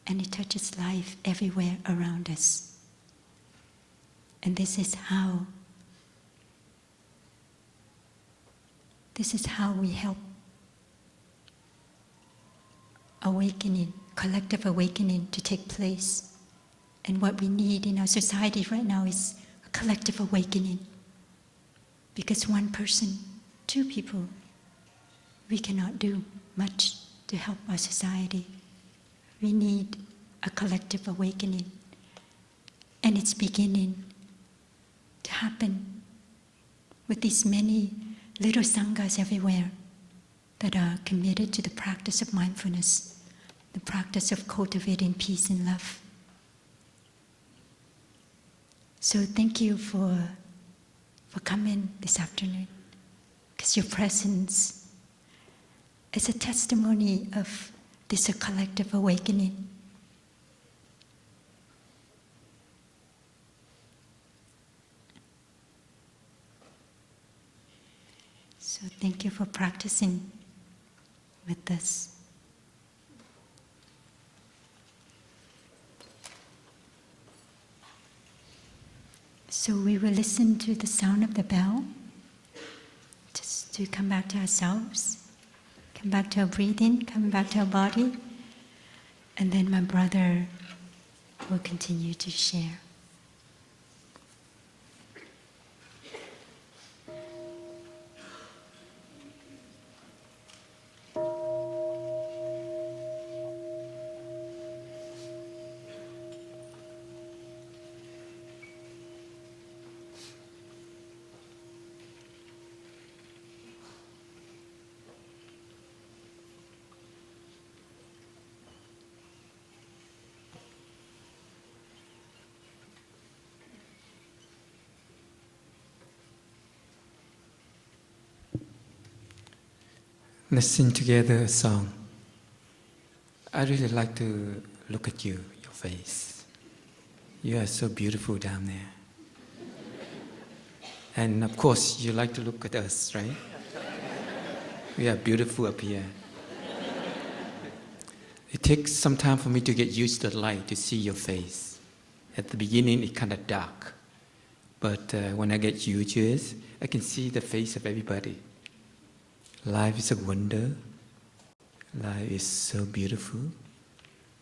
and it touches life everywhere around us. And this is how we help awakening, collective awakening to take place. And what we need in our society right now is a collective awakening. Because one person, two people, we cannot do much to help our society. We need a collective awakening. And it's beginning to happen with these many little sanghas everywhere that are committed to the practice of mindfulness, the practice of cultivating peace and love. So thank you for coming this afternoon, because your presence is a testimony of this collective awakening. So thank you for practicing with us. So we will listen to the sound of the bell, just to come back to ourselves, come back to our breathing, come back to our body, and then my brother will continue to share. Let's sing together a song. I really like to look at you, your face. You are so beautiful down there. And of course, you like to look at us, right? We are beautiful up here. It takes some time for me to get used to the light, to see your face. At the beginning, it's kind of dark. But when I get used to it, I can see the face of everybody. Life is a wonder. Life is so beautiful.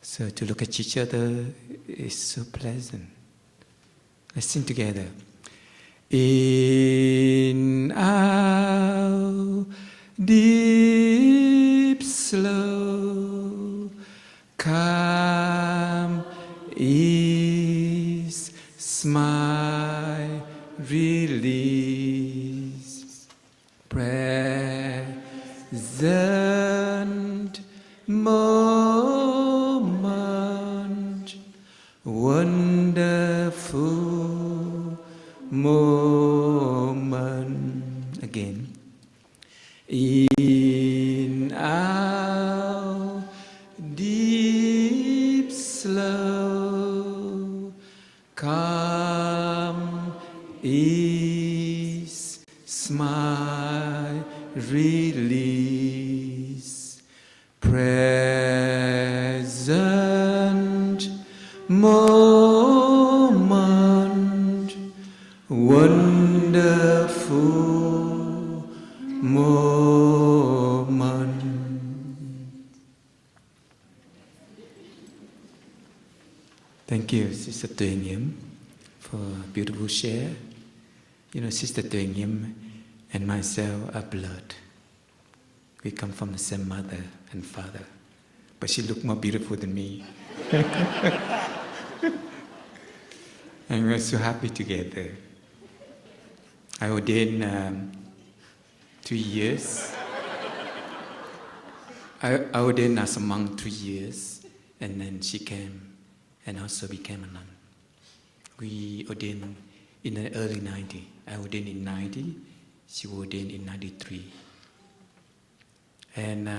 So to look at each other is so pleasant. Let's sing together. In, out, deep, slow, calm, ease, smile, release. present moment, wonderful moment. Again. In our deep, slow, calm, ease, smile, release, present moment, wonderful moment. Thank you, Sister Tue Nghiem, for a beautiful share. You know, Sister Tue Nghiem and myself are blood. We come from the same mother and father, but she looked more beautiful than me. And we're so happy together. I ordained 3 years. I ordained as a monk 3 years, and then she came and also became a nun. We ordained in the early 90s. I ordained in 90, she ordained in 93. And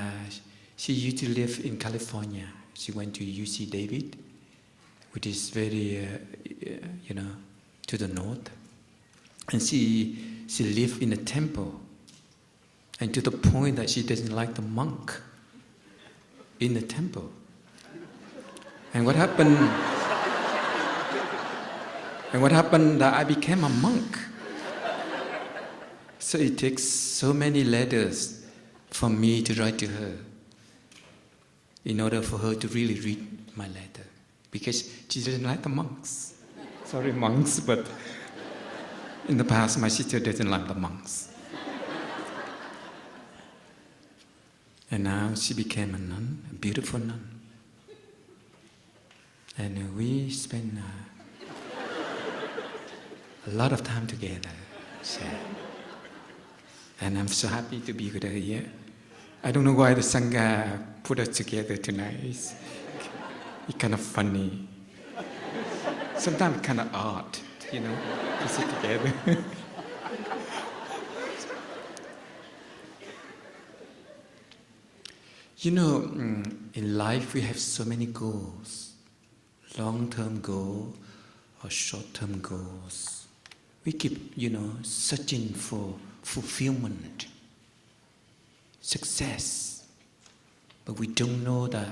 she used to live in California. She went to UC Davis, which is very, to the north. And she lived in a temple. And to the point that she doesn't like the monk in the temple. And what happened? That I became a monk. So it takes so many letters for me to write to her in order for her to really read my letter. Because she doesn't like the monks. Sorry, monks, but in the past, my sister doesn't like the monks. And now she became a nun, a beautiful nun. And we spend a lot of time together. So. And I'm so happy to be with her here. I don't know why the sangha put us together tonight. It's kind of funny. Sometimes kind of odd, to sit together. In life we have so many goals. Long-term goal or short-term goals. We keep, searching for fulfillment, success. But we don't know that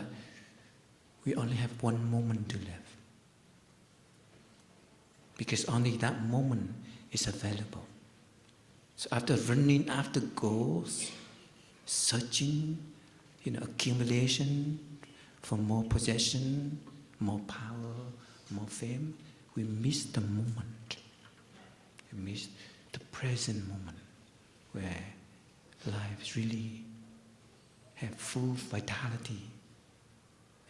we only have one moment to live. Because only that moment is available. So after running after goals, searching, accumulation for more possession, more power, more fame, we miss the moment. We miss the present moment where lives really have full vitality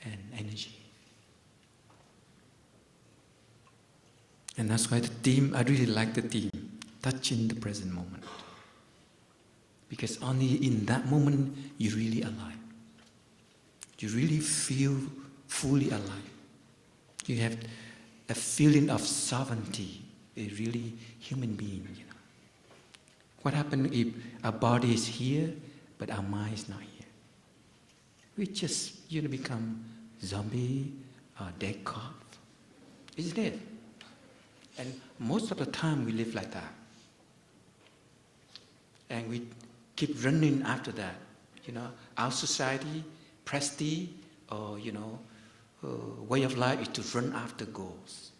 and energy. And that's why the theme, I really like the theme, touching the present moment. Because only in that moment you're really alive. You really feel fully alive. You have a feeling of sovereignty, a really human being. What happens if our body is here, but our mind is not here? We just, become zombie or dead corpse, isn't it? And most of the time we live like that. And we keep running after that. Our society, prestige, or, way of life is to run after goals.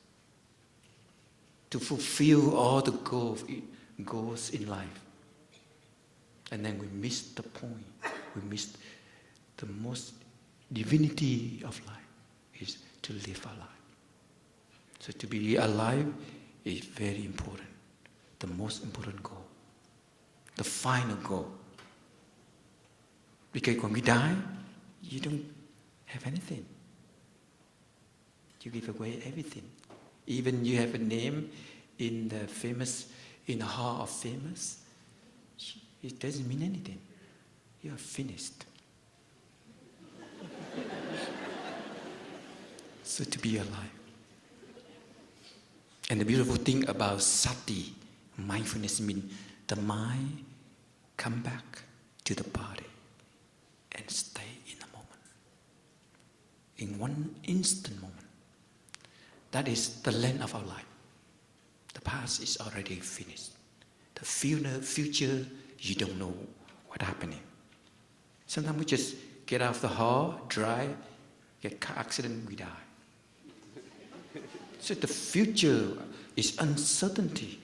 To fulfill all the goals in life. And then we miss the point. We miss the most divinity of life is to live our life. So to be alive is very important. The most important goal. The final goal. Because when we die, you don't have anything. You give away everything. Even you have a name in the Hall of Famous, it doesn't mean anything. You are finished. So to be alive. And the beautiful thing about sati, mindfulness, means the mind come back to the body and stay in the moment. In one instant moment. That is the length of our life. The past is already finished. The future, you don't know what's happening. Sometimes we just get out of the hall, drive, get car accident, we die. So the future is uncertainty.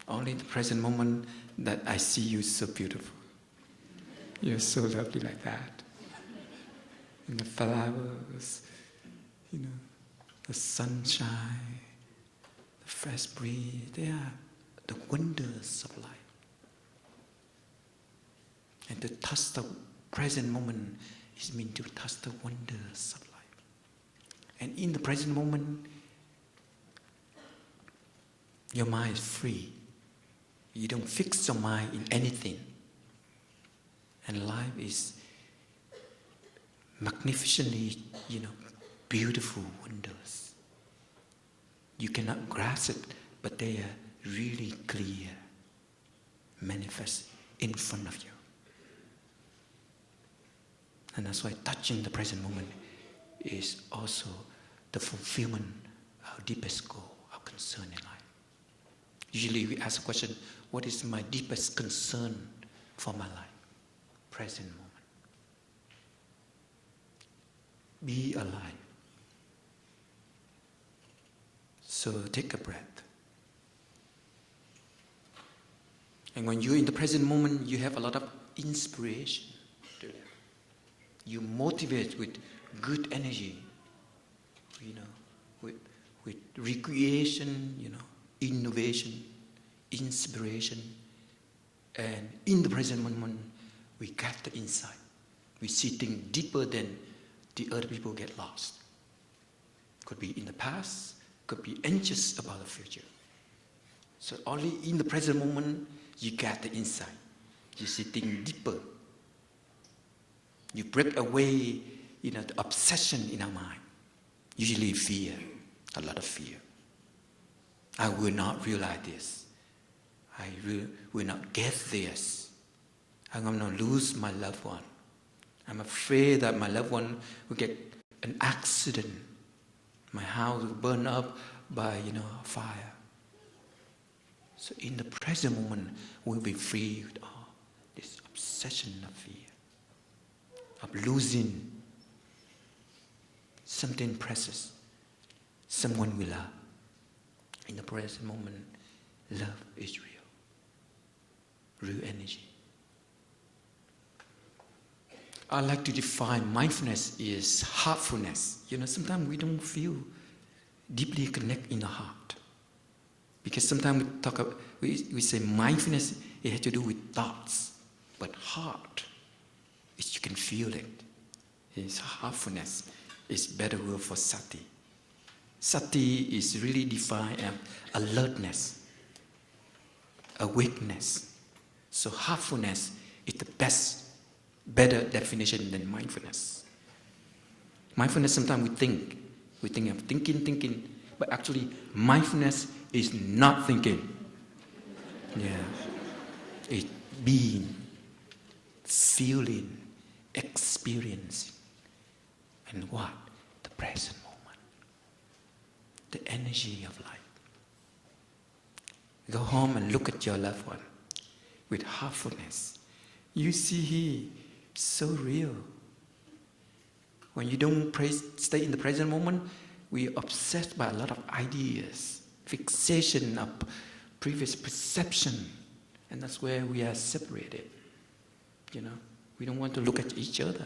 Only the present moment that I see you so beautiful. You're so lovely like that. And the flowers, the sunshine, the fresh breeze, they are the wonders of life. And to touch the present moment is meant to touch the wonders of life. And in the present moment, your mind is free. You don't fix your mind in anything. And life is magnificently, beautiful wonders. You cannot grasp it, but they are really clear, manifest in front of you. And that's why touching the present moment is also the fulfillment of our deepest goal, our concern in life. Usually we ask the question, what is my deepest concern for my life? Present moment. Be alive. So take a breath. And when you're in the present moment, you have a lot of inspiration. You motivate with good energy, with recreation, innovation, inspiration. And in the present moment, we get the insight. We see things deeper than the other people get lost. Could be in the past, could be anxious about the future. So only in the present moment, you get the insight. You see things deeper. You break away, the obsession in our mind. Usually fear, a lot of fear. I will not realize this. I will not get this. I'm going to lose my loved one. I'm afraid that my loved one will get an accident. My house will burn up by, fire. So in the present moment, we'll be free with all this obsession of fear, of losing something precious, someone we love. In the present moment, love is real energy. I like to define mindfulness is heartfulness. Sometimes we don't feel deeply connected in the heart. Because sometimes we say mindfulness, it has to do with thoughts. But heart, you can feel it. It's heartfulness. It's better word for sati. Sati is really defined as alertness, awakeness. So heartfulness is the better definition than mindfulness. Mindfulness, sometimes we think of thinking, but actually mindfulness is not thinking. Yeah. It's being, feeling, experiencing. And what? The present moment. The energy of life. Go home and look at your loved one with heartfulness. You see he so real. When you don't stay in the present moment, we're obsessed by a lot of ideas, fixation of previous perception, and that's where we are separated. We don't want to look at each other.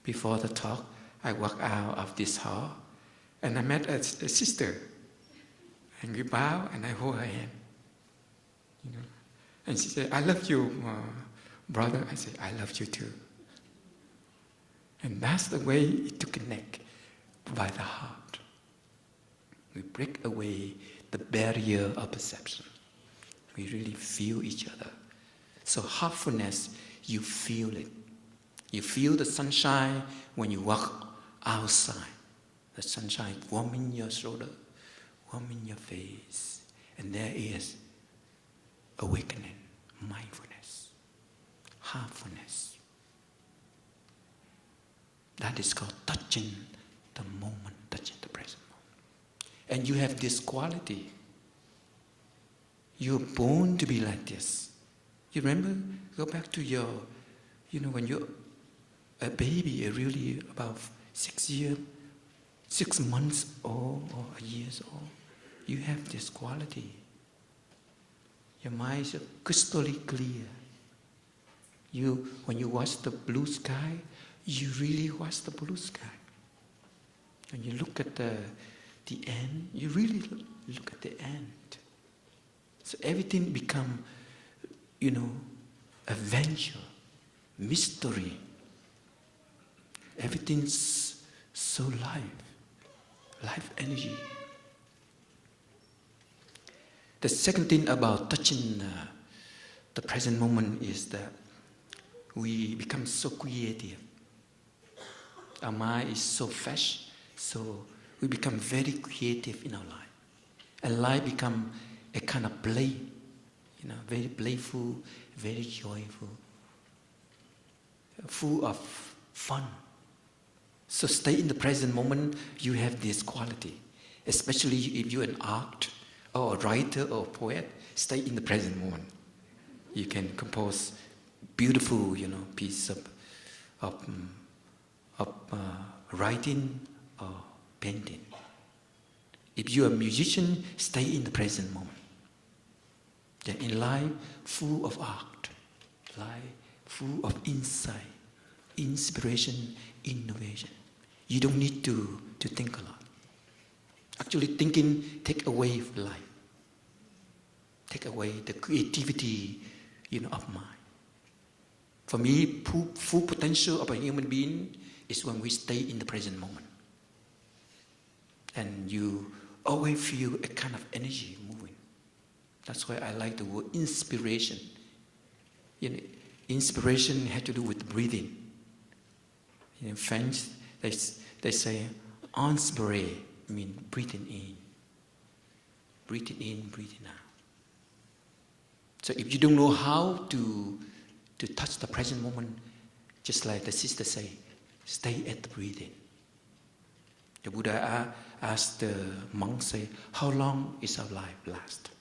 Before the talk, I walked out of this hall, and I met a sister, and we bow, and I hold her hand. And she said, "I love you, brother." I said, "I love you too." And that's the way to connect, by the heart. We break away the barrier of perception. We really feel each other So heartfulness, you feel it. You feel the sunshine when you walk outside. The sunshine warming your shoulder, warming your face. And there is awakening, mindfulness, heartfulness. That is called touching the moment, touching the present moment. And you have this quality. You're born to be like this. You remember? Go back to your, when you're a baby, really about 6 months old or years old, you have this quality. Your mind is crystal clear. When you watch the blue sky, you really watch the blue sky. When you look at the end, you really look at the end. So everything become, adventure, mystery. Everything's so life energy. The second thing about touching the present moment is that we become so creative. Our mind is so fresh, so we become very creative in our life. And life become a kind of play, very playful, very joyful, full of fun. So stay in the present moment, you have this quality. Especially if you're an artist or a writer or a poet, stay in the present moment. You can compose beautiful, piece of writing or painting. If you're a musician, stay in the present moment. Then in life, full of art, life full of insight, inspiration, innovation. You don't need to think a lot. Actually, thinking take away life, take away the creativity, of mind. For me, full potential of a human being is when we stay in the present moment, and you always feel a kind of energy moving. That's why I like the word inspiration. Inspiration has to do with breathing. In French, they say inspirer, means breathing in, breathing out. So if you don't know how to touch the present moment, just like the sister say, stay at the breathing. The Buddha asked the monks, say, how long is our life last?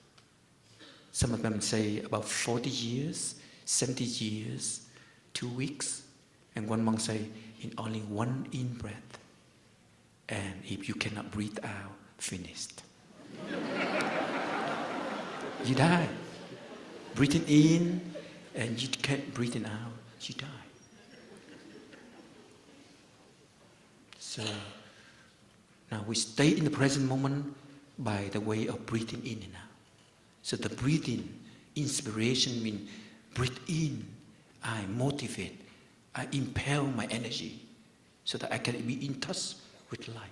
Some of them say about 40 years, 70 years, 2 weeks. And one monk say, in only one in-breath. And if you cannot breathe out, finished. You die. Breathing in, and you can't breathe out, you die. So, now we stay in the present moment by the way of breathing in and out. So the breathing, inspiration means breathe in, I motivate, I impel my energy so that I can be in touch with life.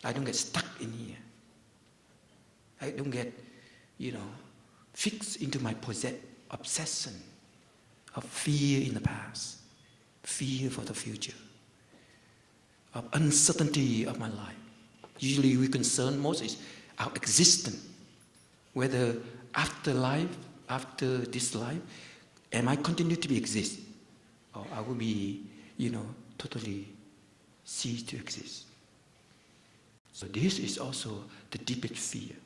I don't get stuck in here. I don't get, fixed into my obsession of fear in the past, fear for the future, of uncertainty of my life. Usually we concern most is our existence, whether after life, after this life, am I continue to exist, or I will be, totally cease to exist. So this is also the deepest fear.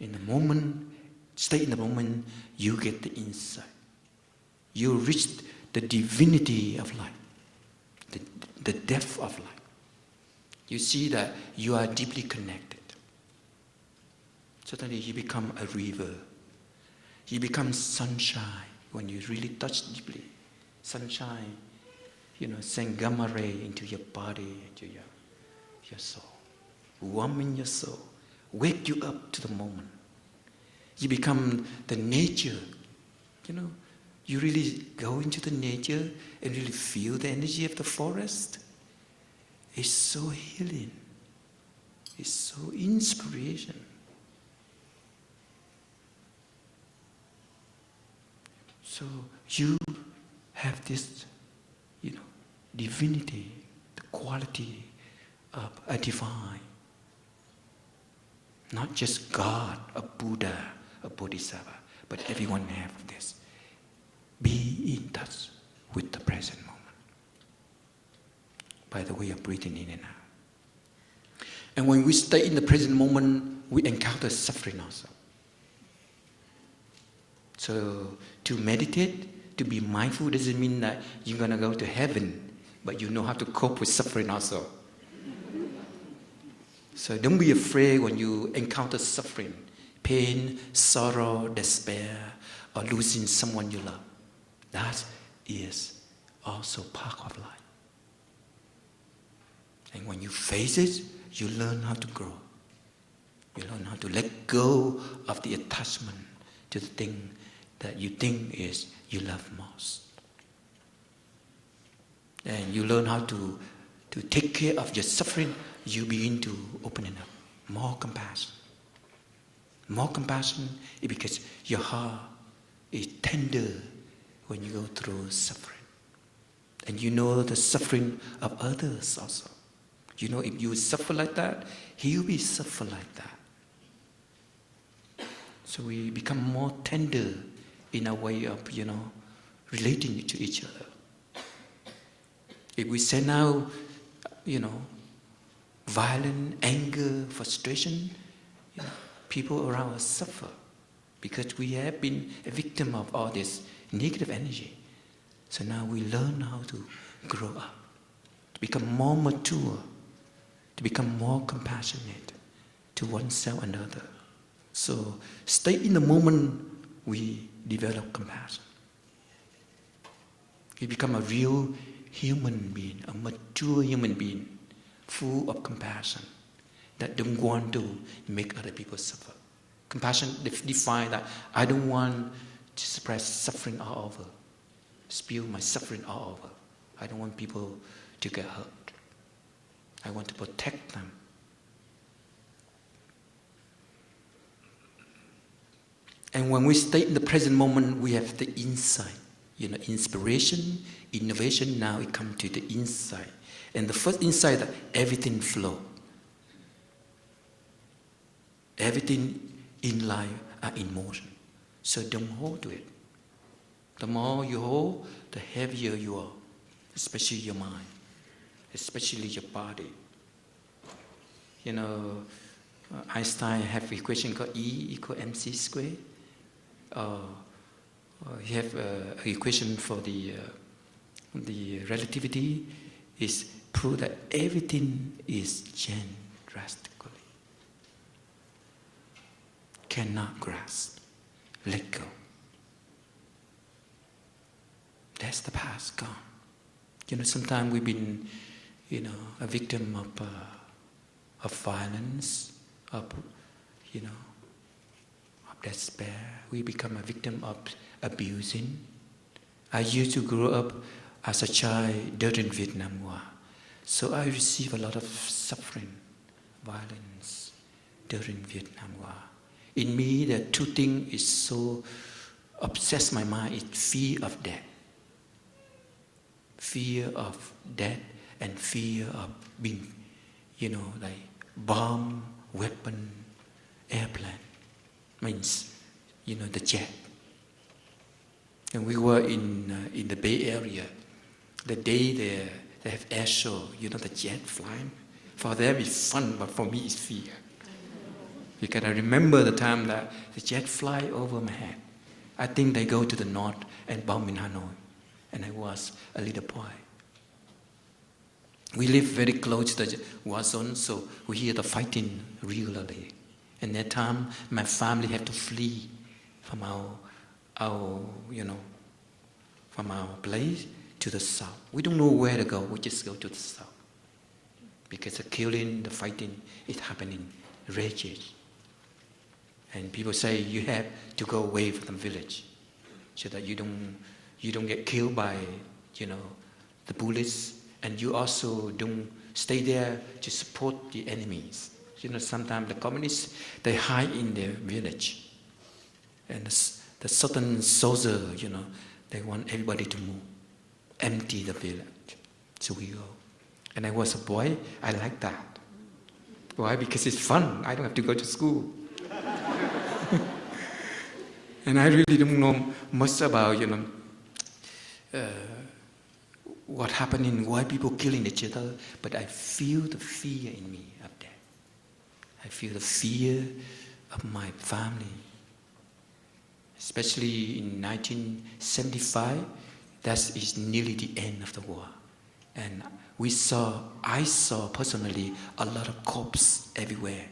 In the moment, stay in the moment, you get the insight. You reach the divinity of life, the depth of life. You see that you are deeply connected. Suddenly you become a river. You become sunshine when you really touch deeply. Sunshine, send gamma ray into your body, into your soul, warming your soul, wake you up to the moment. You become the nature, you really go into the nature and really feel the energy of the forest. It's so healing. It's so inspiration. So you have this, divinity, the quality of a divine. Not just God, a Buddha, a Bodhisattva, but everyone have this. Be in touch with the present moment by the way of breathing in and out. And when we stay in the present moment, we encounter suffering also. So to meditate, to be mindful doesn't mean that you're going to go to heaven, but you know how to cope with suffering also. So don't be afraid when you encounter suffering, pain, sorrow, despair, or losing someone you love. That is also part of life. And when you face it, you learn how to grow. You learn how to let go of the attachment to the thing that you think is you love most. And you learn how to take care of your suffering. You begin to open it up. More compassion. More compassion is because your heart is tender when you go through suffering. And you know the suffering of others also. You know, if you suffer like that, he will suffer like that. So we become more tender in a way of, relating to each other. If we send out, violence, anger, frustration, people around us suffer because we have been a victim of all this negative energy. So now we learn how to grow up, to become more mature, to become more compassionate to oneself and others. So stay in the moment we develop compassion. We become a real human being, a mature human being, full of compassion, that don't want to make other people suffer. Compassion defines that I don't want to spread suffering all over, spill my suffering all over. I don't want people to get hurt. I want to protect them. And when we stay in the present moment, we have the insight. Inspiration, innovation, now it comes to the insight. And the first insight that everything flows. Everything in life are in motion. So don't hold to it. The more you hold, the heavier you are, especially your mind, especially your body. Einstein have an equation called E equal mc squared. He have an equation for the relativity is prove that everything is changed drastically. Cannot grasp. Let go. That's the past gone. Sometimes we've been, a victim of violence, of despair. We become a victim of abusing. I used to grow up as a child during Vietnam War. So I received a lot of suffering, violence during Vietnam War. In me, the two things is so obsessed my mind is fear of death. Fear of death and fear of being, like bomb, weapon, airplane. Means, the jet. And we were in the Bay Area. The day they have air show, the jet flying. For them it's fun, but for me it's fear. Because I remember the time that the jet fly over my head. I think they go to the north and bomb in Hanoi. And I was a little boy. We live very close to the war zone, so we hear the fighting regularly. And that time, my family had to flee from from our place to the south. We don't know where to go. We just go to the south because the killing, the fighting is happening, rages. And people say you have to go away from the village so that you don't get killed by the bullets, and you also don't stay there to support the enemies. Sometimes the communists, they hide in their village. And the southern soldier, they want everybody to move, empty the village. So we go. And I was a boy, I like that. Why? Because it's fun. I don't have to go to school. And I really don't know much about, what happening, why people killing each other, but I feel the fear in me up there. I feel the fear of my family. Especially in 1975, that is nearly the end of the war. And I saw personally a lot of corpses everywhere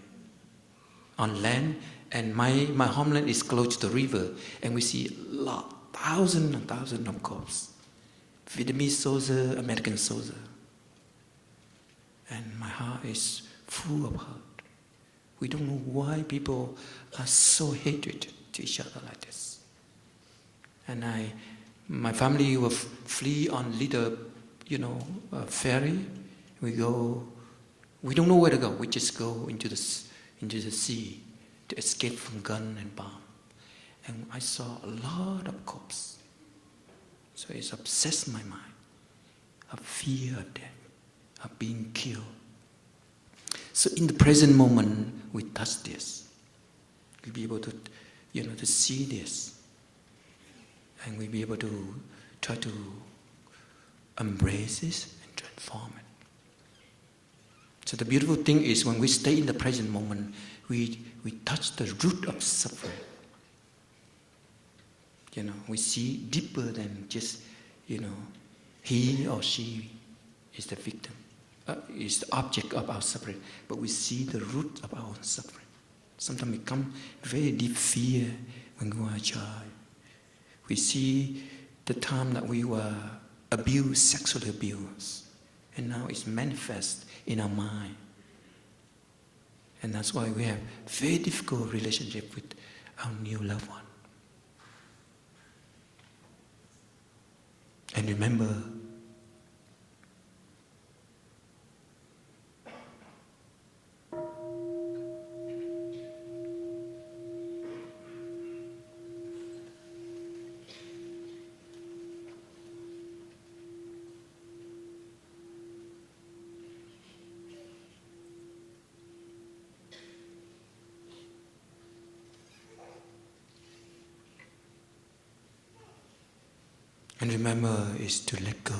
on land, and my homeland is close to the river, and we see thousands and thousands of corpses. Vietnamese soldier, American soldier. And my heart is full of hurt. We don't know why people are so hatred to each other like this. And my family will flee on little, ferry. We don't know where to go. We just go into the sea to escape from gun and bomb. And I saw a lot of corpses. So it's obsessed my mind of fear of death, of being killed. So in the present moment, we touch this. We'll be able to, to see this. And we'll be able to try to embrace this and transform it. So the beautiful thing is when we stay in the present moment, we touch the root of suffering. We see deeper than just, he or she is the victim, is the object of our suffering. But we see the root of our own suffering. Sometimes we come very deep fear when we were a child. We see the time that we were abused, sexually abused, and now it's manifest in our mind. And that's why we have very difficult relationship with our new loved one. And remember, is to let go,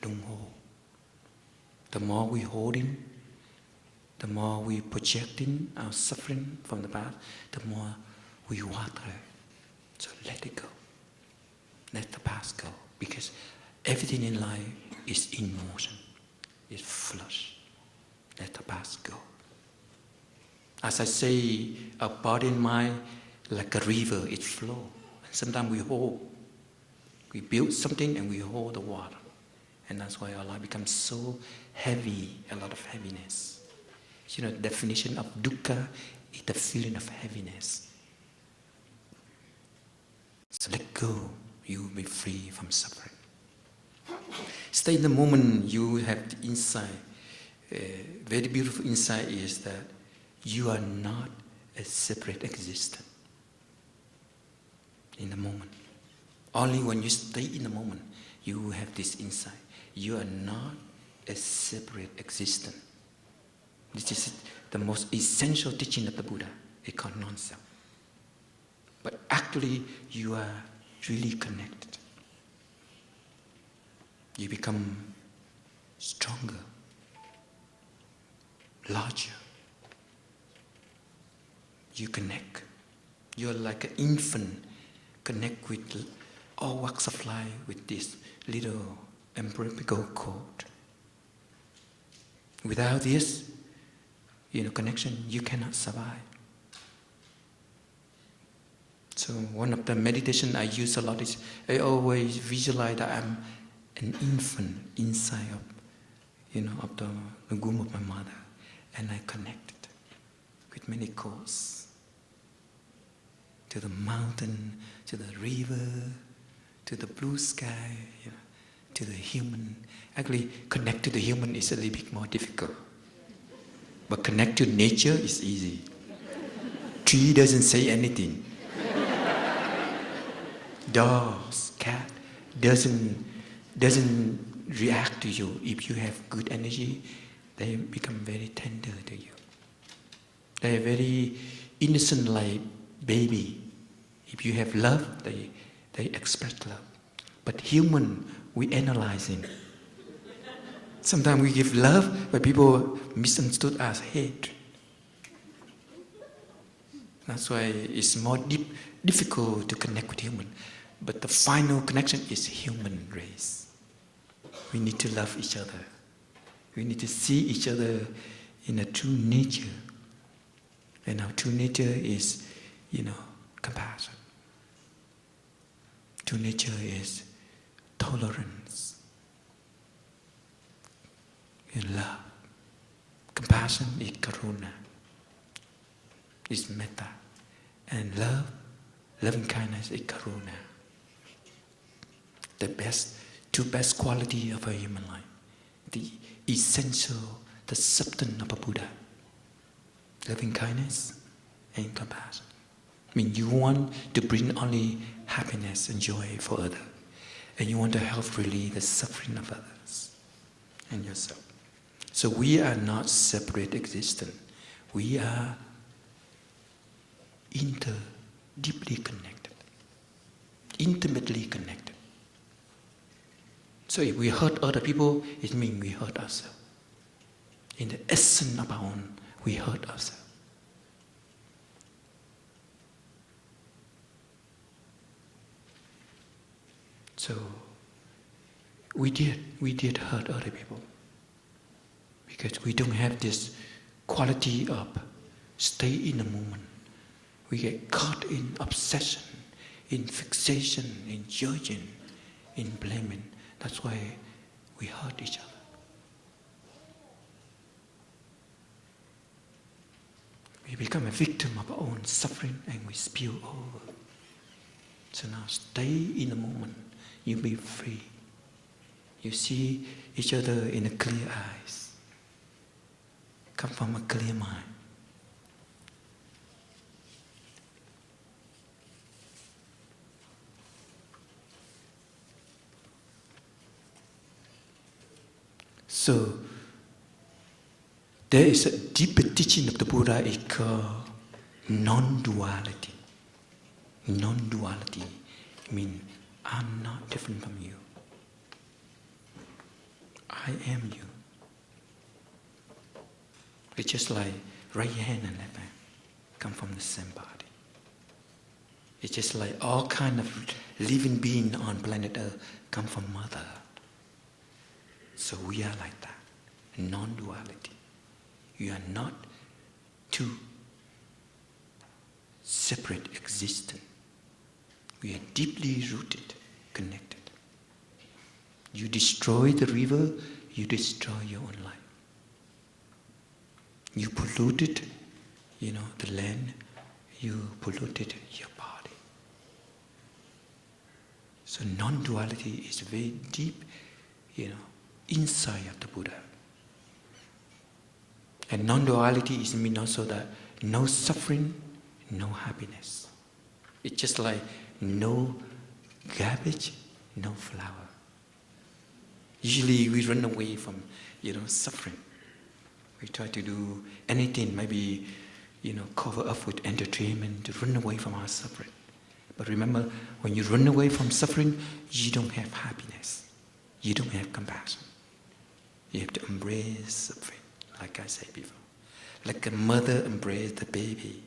don't hold. The more we hold in, the more we projecting our suffering from the past, the more we water it. So let it go. Let the past go. Because everything in life is in motion. It's flush. Let the past go. As I say, our body and mind, like a river, it flows. And sometimes we hold. We build something and we hold the water. And that's why our life becomes so heavy, a lot of heaviness. The definition of dukkha is the feeling of heaviness. So let go, you will be free from suffering. Stay in the moment, you have the insight. Very beautiful insight is that you are not a separate existence. In the moment. Only when you stay in the moment, you have this insight. You are not a separate existence. This is the most essential teaching of the Buddha. It's called non-self. But actually, you are really connected. You become stronger, larger. You connect. You're like an infant, connect with all walks of life with this little umbilical cord. Without this, connection, you cannot survive. So one of the meditation I use a lot is I always visualize that I'm an infant inside of the womb of my mother, and I connected with many cords to the mountain, to the river, to the blue sky, to the human. Actually, connect to the human is a little bit more difficult. But connect to nature is easy. Tree doesn't say anything. dogs, cat doesn't react to you. If you have good energy, they become very tender to you. They are very innocent like baby. If you have love, they express love. But human, we analyzing. Sometimes we give love, but people misunderstood as hate. That's why it's more difficult to connect with human. But the final connection is human race. We need to love each other. We need to see each other in a true nature. And our true nature is, compassion. True nature is tolerance and love. Compassion is karuna, is metta. And love, loving kindness is karuna. The two best quality of a human life. The essential, the substance of a Buddha. Loving kindness and compassion. You want to bring only happiness and joy for others. And you want to help relieve the suffering of others and yourself. So we are not separate existence. We are deeply connected. Intimately connected. So if we hurt other people, it means we hurt ourselves. In the essence of our own, we hurt ourselves. So we did hurt other people because we don't have this quality of stay in the moment. We get caught in obsession, in fixation, in judging, in blaming. That's why we hurt each other. We become a victim of our own suffering and we spill over. So now stay in the moment. You be free. You see each other in a clear eyes. Come from a clear mind. So, there is a deeper teaching of the Buddha, it's called non-duality. Non-duality means I'm not different from you. I am you. It's just like right hand and left hand come from the same body. It's just like all kind of living beings on planet Earth come from Mother. So we are like that, non-duality. You are not two separate existence. We are deeply rooted, connected. You destroy the river, you destroy your own life. You polluted, the land, you polluted your body. So non-duality is very deep, inside of the Buddha. And non-duality is mean also that no suffering, no happiness. It's just like no garbage, no flower. Usually we run away from, suffering. We try to do anything, maybe, cover up with entertainment to run away from our suffering. But remember, when you run away from suffering, you don't have happiness. You don't have compassion. You have to embrace suffering, like I said before. Like a mother embraces the baby.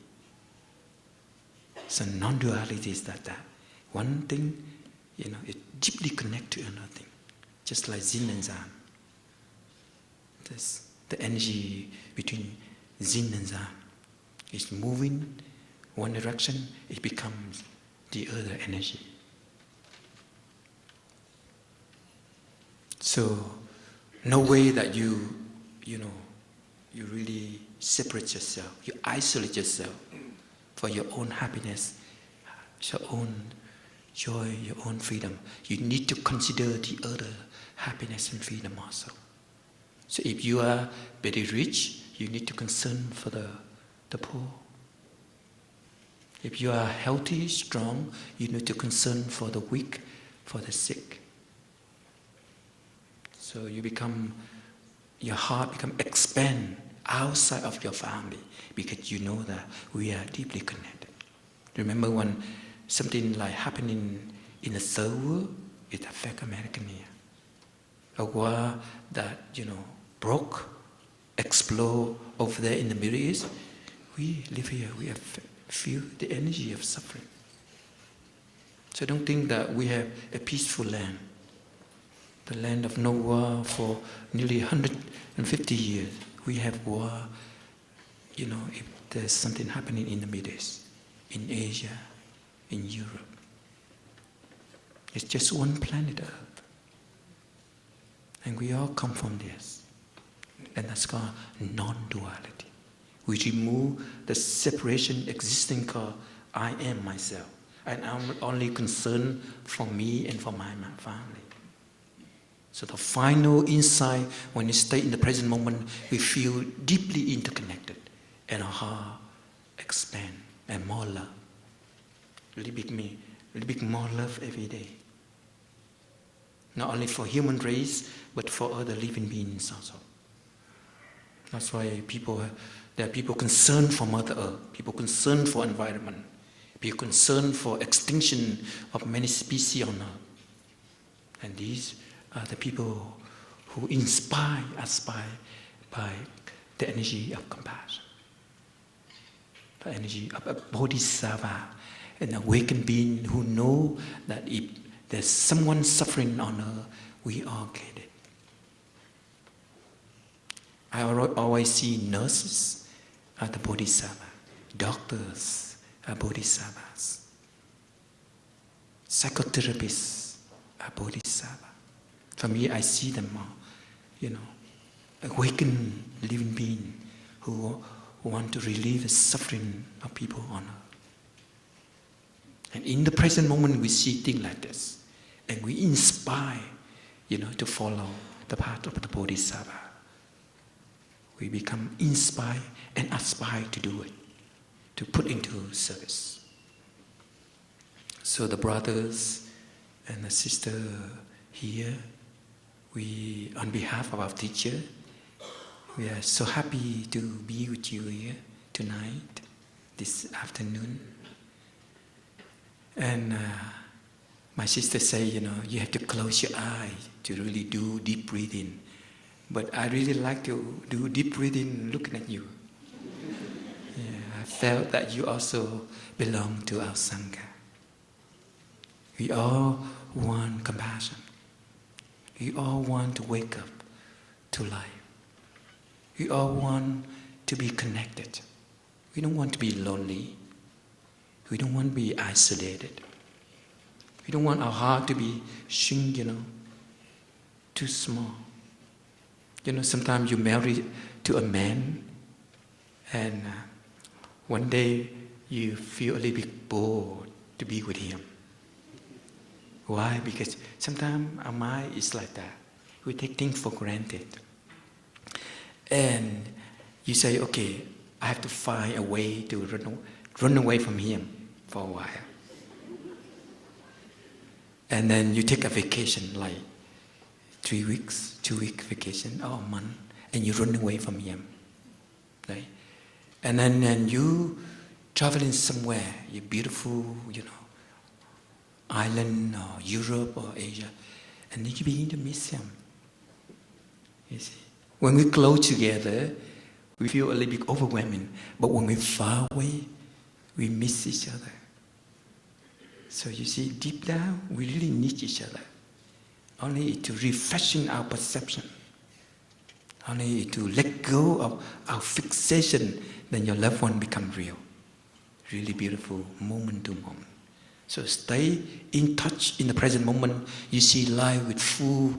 So non-duality is that. One thing, it deeply connected to another thing. Just like Yin and Yang. The energy between Yin and Yang is moving one direction, it becomes the other energy. So, no way that you really separate yourself, you isolate yourself for your own happiness, your own joy, your own freedom. You need to consider the other happiness and freedom also. So if you are very rich, you need to concern for the poor. If you are healthy, strong, you need to concern for the weak, for the sick. So your heart become expand outside of your family because you know that we are deeply connected. Remember when something like happening in the third world, it affects America here. A war that, broke, explode over there in the Middle East. We live here, we have feel the energy of suffering. So don't think that we have a peaceful land. The land of no war for nearly 150 years. We have war, if there's something happening in the Middle East, in Asia, in Europe. It's just one planet Earth. And we all come from this. And that's called non-duality. We remove the separation existing called I am myself. And I'm only concerned for me and for my family. So the final insight, when you stay in the present moment, we feel deeply interconnected. And our heart expand and more love. A little bit more love every day. Not only for human race, but for other living beings also. That's why there are people concerned for Mother Earth, people concerned for environment, people concerned for extinction of many species on Earth. And these are the people who inspire us by the energy of compassion, the energy of a bodhisattva, an awakened being who know that if there's someone suffering on Earth, we all get it. I always see nurses are the bodhisattva, doctors are bodhisattvas, psychotherapists are bodhisattva. For me, I see them all, awakened living beings who want to relieve the suffering of people on earth. And in the present moment, we see things like this, and we inspire, to follow the path of the bodhisattva. We become inspired and aspire to do it, to put into service. So the brothers and the sister here, we, on behalf of our teacher, we are so happy to be with you here tonight, this afternoon. And my sister say, you have to close your eyes to really do deep breathing. But I really like to do deep breathing looking at you. Yeah, I felt that you also belong to our sangha. We all want compassion. We all want to wake up to life. We all want to be connected. We don't want to be lonely. We don't want to be isolated. We don't want our heart to be shrink, too small. Sometimes you marry to a man and one day you feel a little bit bored to be with him. Why? Because sometimes our mind is like that. We take things for granted. And you say, okay, I have to find a way to run away from him for a while. And then you take a vacation, like 3 weeks, 2-week vacation, or a month, and you run away from him. Right? And then you traveling somewhere, you beautiful, island or Europe or Asia, and then you begin to miss him. You see? When we close together, we feel a little bit overwhelming, but when we're far away, we miss each other. So you see, deep down, we really need each other. Only to refreshing our perception. Only to let go of our fixation, then your loved one become real. Really beautiful, moment to moment. So stay in touch in the present moment. You see life with full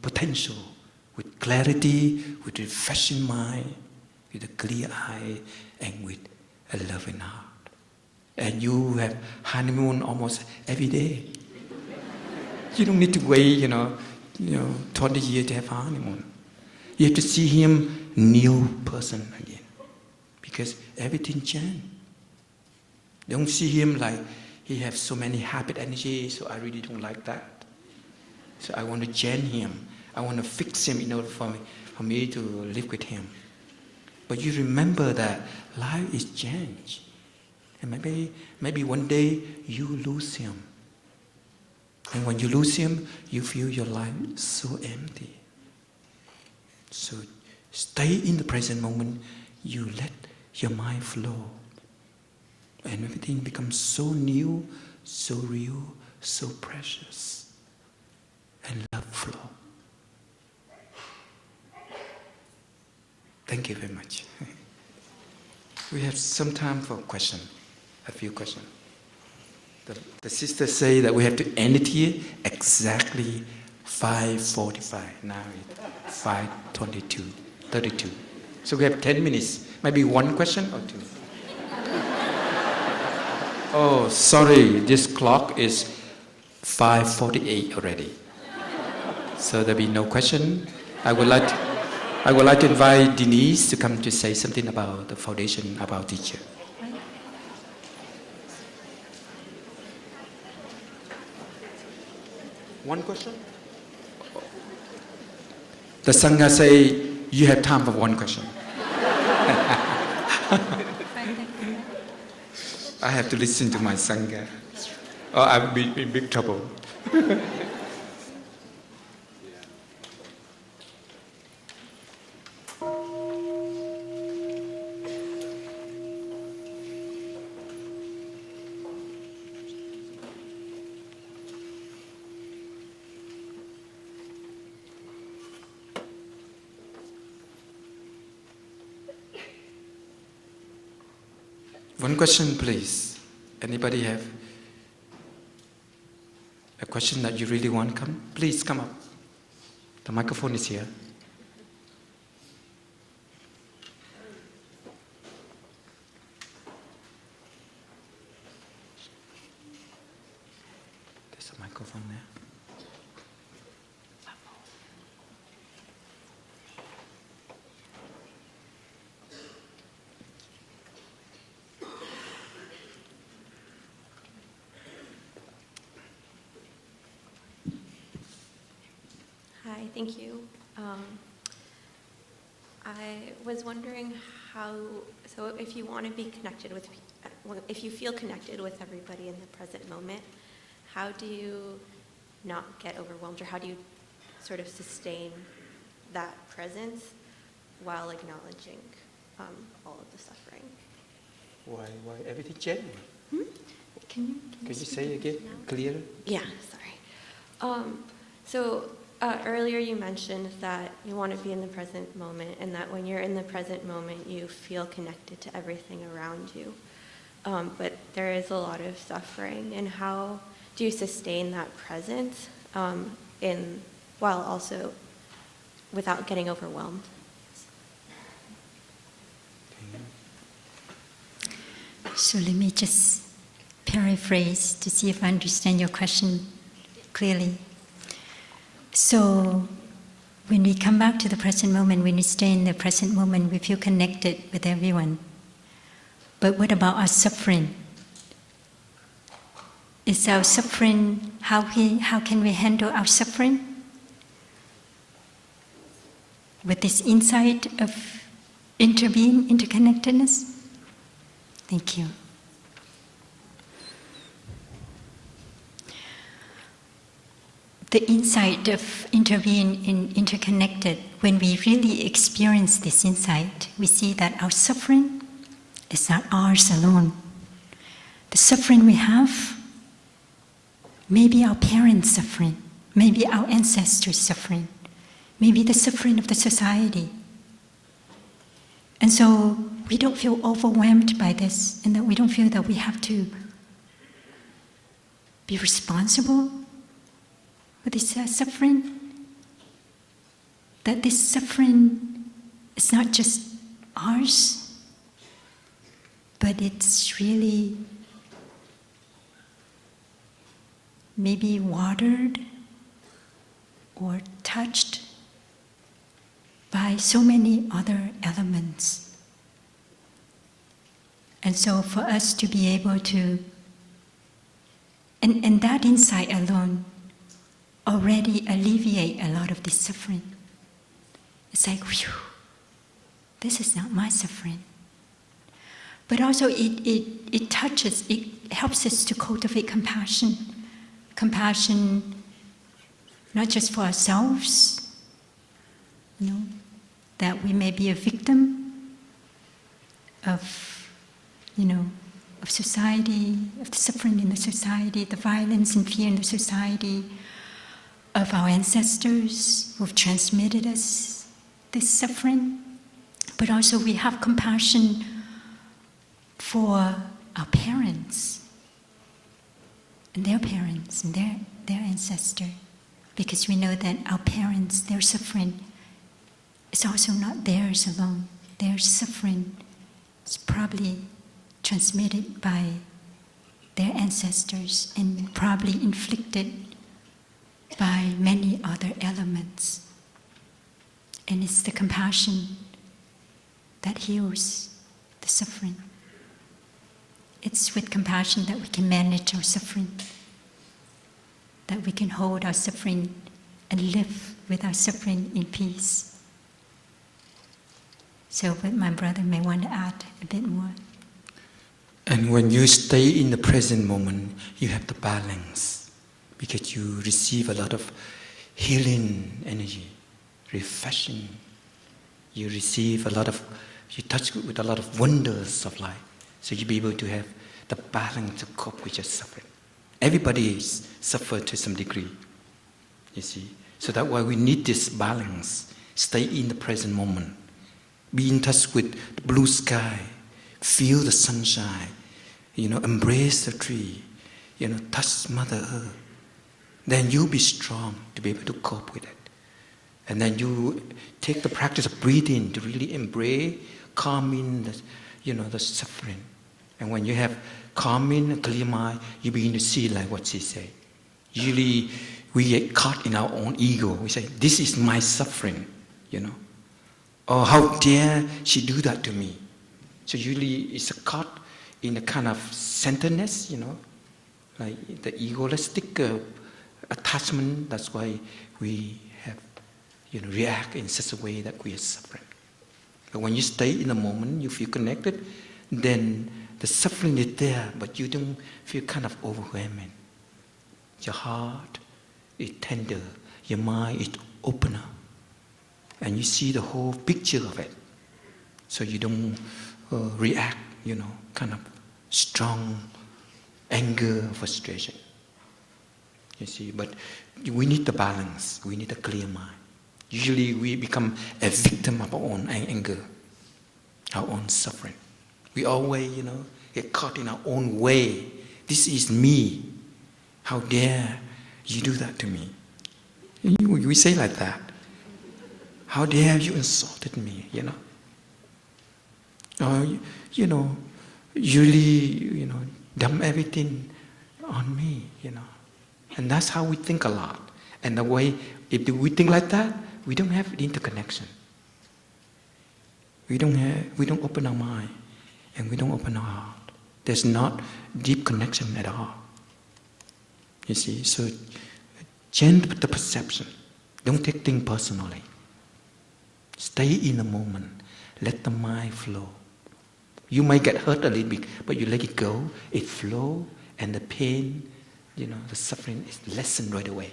potential, with clarity, with refreshing mind, with a clear eye, and with a loving heart. And you have honeymoon almost every day. You don't need to wait, 20 years to have honeymoon. You have to see him new person again. because everything chant. Don't see him like he has so many habit energy, so I really don't like that. So I want to chant him. I want to fix him in order for me to live with him. But you remember that life is change. And maybe one day you lose him. And when you lose him, you feel your life so empty. So stay in the present moment. You let your mind flow. And everything becomes so new, so real, so precious. And love flow. Thank you very much. We have some time for question. A few questions. The sister say that we have to end it here exactly 5:45. Now it's 5:22, 32. So we have 10 minutes. Maybe one question or two. Oh, sorry. This clock is 5:48 already. So there'll be no question. I would like to invite Denise to come to say something about the foundation, about teacher. One question? The sangha say you have time for one question. I have to listen to my sangha, or I'll be in big trouble. One question, please. Anybody have a question that you really want to come? Please come up. The microphone is here. There's a microphone there. Hi, thank you. I was wondering so if you want to be connected with, if you feel connected with everybody in the present moment, how do you not get overwhelmed, or how do you sort of sustain that presence while acknowledging all of the suffering? Why everything changed? Can you say again, clearer? Yeah, sorry. So earlier you mentioned that you want to be in the present moment, and that when you're in the present moment you feel connected to everything around you. But there is a lot of suffering, and how do you sustain that presence while also without getting overwhelmed? So let me just paraphrase to see if I understand your question clearly. So when we come back to the present moment, when we stay in the present moment, we feel connected with everyone. But what about our suffering? Is our suffering, how can we handle our suffering? With this insight of interconnectedness? Thank you. The insight of interbeing in interconnected, when we really experience this insight, we see that our suffering is not ours alone. The suffering we have, maybe our parents' suffering, maybe our ancestors' suffering, maybe the suffering of the society. And so we don't feel overwhelmed by this, and that we don't feel that we have to be responsible for this suffering. That this suffering is not just ours, but it's really maybe watered or touched by so many other elements. And so for us to be able to, and that insight alone already alleviate a lot of this suffering. It's like, whew, this is not my suffering. But also it touches, it helps us to cultivate compassion. Compassion not just for ourselves, that we may be a victim of, of society, of the suffering in the society, the violence and fear in the society, of our ancestors who have transmitted us this suffering. But also we have compassion for our parents and their parents and their ancestor, because we know that our parents, their suffering is also not theirs alone. Their suffering is probably transmitted by their ancestors and probably inflicted by many other elements. And it's the compassion that heals the suffering. It's with compassion that we can manage our suffering, that we can hold our suffering and live with our suffering in peace. So, but my brother may want to add a bit more. And when you stay in the present moment, you have the balance, because you receive a lot of healing energy, refreshing. You receive you touch with a lot of wonders of life. So you'll be able to have the balance to cope with your suffering. Everybody suffers to some degree, you see. So that's why we need this balance. Stay in the present moment. Be in touch with the blue sky. Feel the sunshine. Embrace the tree. Touch Mother Earth. Then you'll be strong to be able to cope with it. And then you take the practice of breathing to really embrace, calming the suffering. And when you have calming, a clear mind, you begin to see like what she said. Usually we get caught in our own ego. We say, this is my suffering, Or how dare she do that to me? So usually it's caught in a kind of centeredness, like the egoistic attachment. That's why we have, react in such a way that we are suffering. But when you stay in the moment, you feel connected, then the suffering is there, but you don't feel kind of overwhelming. Your heart is tender, your mind is opener, and you see the whole picture of it. So you don't react, kind of strong anger, frustration. You see, but we need the balance, we need a clear mind. Usually we become a victim of our own anger, our own suffering. We always, get caught in our own way. This is me. How dare you do that to me? We say like that. How dare you insulted me, Or, usually, dump everything on me, And that's how we think a lot. And the way, if we think like that, we don't have interconnection. We don't open our mind, and we don't open our heart. There's not deep connection at all. You see, so change the perception. Don't take things personally. Stay in the moment. Let the mind flow. You might get hurt a little bit, but you let it go. It flows, and the pain, the suffering is lessened right away.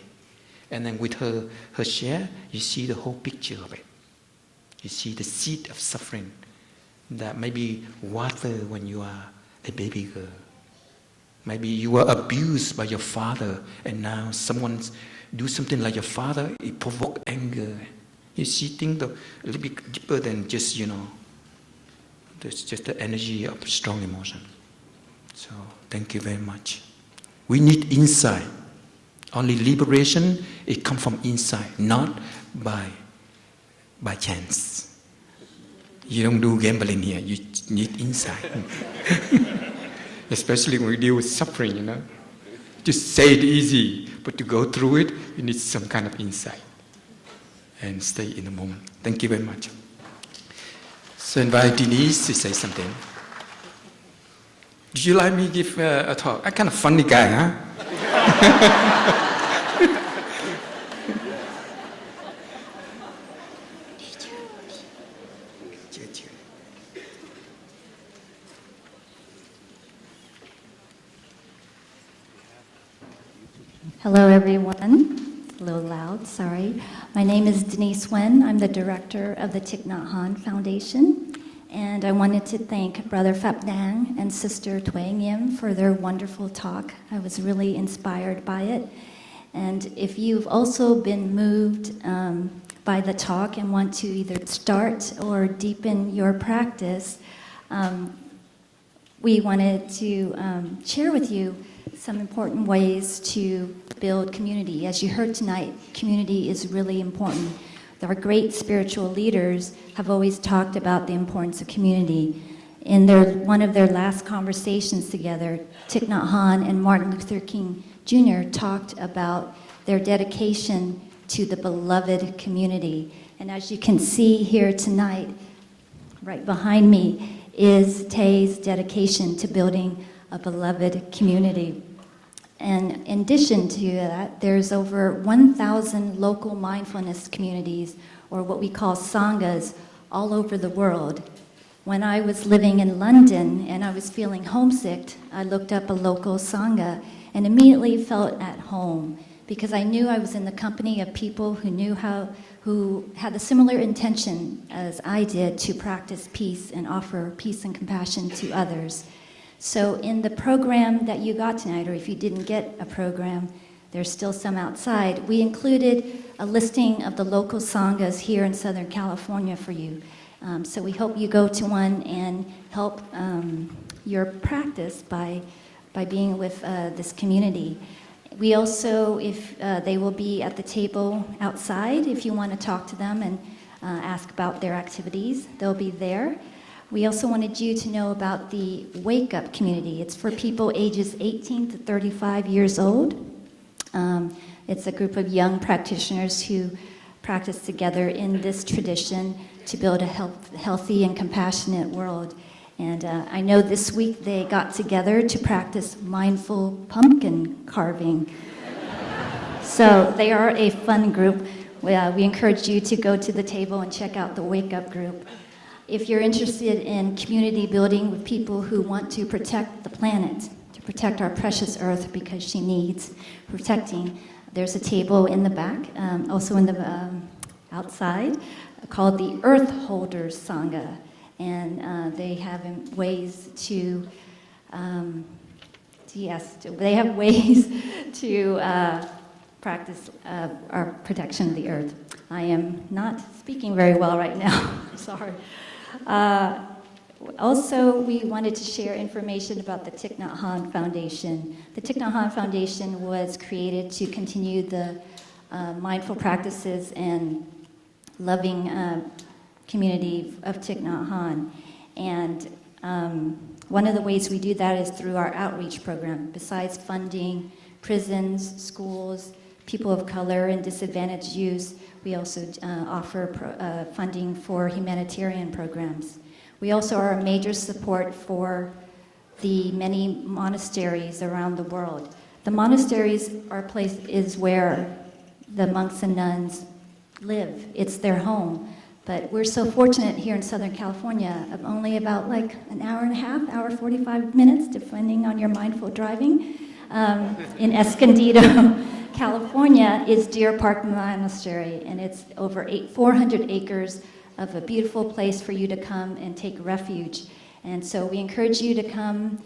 And then with her share, you see the whole picture of it. You see the seed of suffering that maybe water when you are a baby girl. Maybe you were abused by your father, and now someone do something like your father, it provokes anger. You see things a little bit deeper than just, there's just the energy of strong emotion. So, thank you very much. We need insight. Only liberation, it comes from inside, not by chance. You don't do gambling here, you need insight. Especially when we deal with suffering, Just say it easy, but to go through it, you need some kind of insight. And stay in the moment. Thank you very much. So invite Denise to say something. Do you like me give a talk? I'm kind of funny guy, huh? Hello, everyone. A little loud, sorry. My name is Denise Nguyen. I'm the director of the Thich Nhat Hanh Foundation. And I wanted to thank Brother Phap Dang and Sister Tue Nghiem for their wonderful talk. I was really inspired by it. And if you've also been moved by the talk and want to either start or deepen your practice, we wanted to share with you some important ways to build community. As you heard tonight, community is really important. Our great spiritual leaders have always talked about the importance of community. In one of their last conversations together, Thich Nhat Hanh and Martin Luther King Jr. talked about their dedication to the beloved community. And as you can see here tonight, right behind me, is Tay's dedication to building a beloved community. And in addition to that, there's over 1,000 local mindfulness communities, or what we call sanghas, all over the world. When I was living in London and I was feeling homesick, I looked up a local sangha and immediately felt at home, because I knew I was in the company of people who had a similar intention as I did to practice peace and offer peace and compassion to others. So in the program that you got tonight, or if you didn't get a program, there's still some outside, we included a listing of the local sanghas here in Southern California for you. So we hope you go to one and help your practice by being with this community. We also, if they will be at the table outside, if you want to talk to them and ask about their activities, they'll be there. We also wanted you to know about the Wake Up community. It's for people ages 18 to 35 years old. It's a group of young practitioners who practice together in this tradition to build a healthy and compassionate world. And I know this week they got together to practice mindful pumpkin carving. So they are a fun group. We encourage you to go to the table and check out the Wake Up group. If you're interested in community building with people who want to protect the planet, to protect our precious earth because she needs protecting, there's a table in the back, also in the outside, called the Earth Holders Sangha. And they have ways to, practice our protection of the earth. I am not speaking very well right now. I'm sorry. Also, we wanted to share information about the Thich Nhat Hanh Foundation. The Thich Nhat Hanh Foundation was created to continue the mindful practices and loving community of Thich Nhat Hanh. And one of the ways we do that is through our outreach program. Besides funding prisons, schools, people of color, and disadvantaged youth, we also offer funding for humanitarian programs. We also are a major support for the many monasteries around the world. The monasteries is where the monks and nuns live. It's their home. But we're so fortunate here in Southern California of only about like an hour and a half, hour 45 minutes, depending on your mindful driving. In Escondido, California is Deer Park Monastery, and it's over 400 acres of a beautiful place for you to come and take refuge. And so we encourage you to come.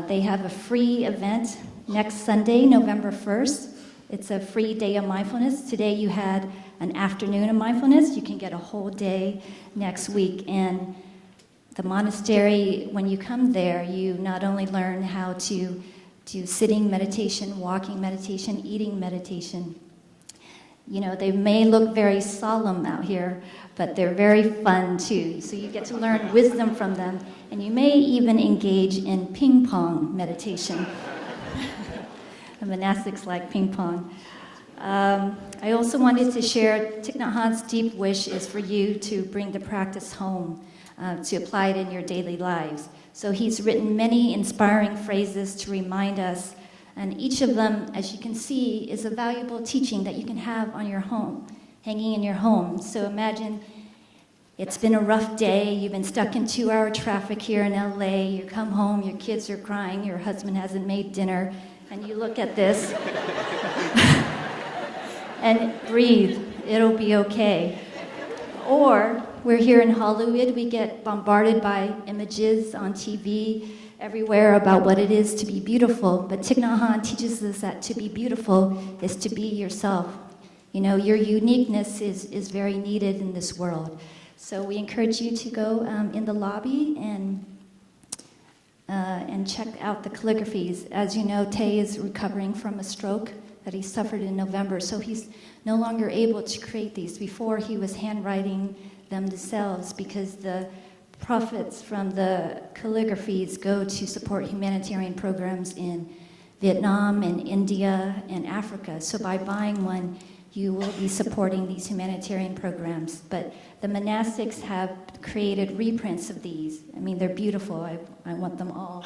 They have a free event next Sunday, November 1st. It's a free day of mindfulness. Today you had an afternoon of mindfulness. You can get a whole day next week. And the monastery, when you come there, you not only learn how to do sitting meditation, walking meditation, eating meditation. You know, they may look very solemn out here, but they're very fun too. So you get to learn wisdom from them, and you may even engage in ping pong meditation. The monastics like ping pong. I also wanted to share Thich Nhat Hanh's deep wish is for you to bring the practice home, to apply it in your daily lives. So he's written many inspiring phrases to remind us, and each of them, as you can see, is a valuable teaching that you can have on your home, hanging in your home. So imagine it's been a rough day, you've been stuck in 2-hour traffic here in LA, you come home, your kids are crying, your husband hasn't made dinner, and you look at this and breathe, it'll be okay. Or we're here in Hollywood, we get bombarded by images on TV everywhere about what it is to be beautiful, but Thich Nhat Hanh teaches us that to be beautiful is to be yourself. You know, your uniqueness is very needed in this world. So we encourage you to go in the lobby and check out the calligraphies. As you know, Tay is recovering from a stroke that he suffered in November, so he's no longer able to create these. Before, he was handwriting them themselves because the profits from the calligraphies go to support humanitarian programs in Vietnam and India and Africa. So by buying one, you will be supporting these humanitarian programs. But the monastics have created reprints of these. I mean, they're beautiful. I want them all.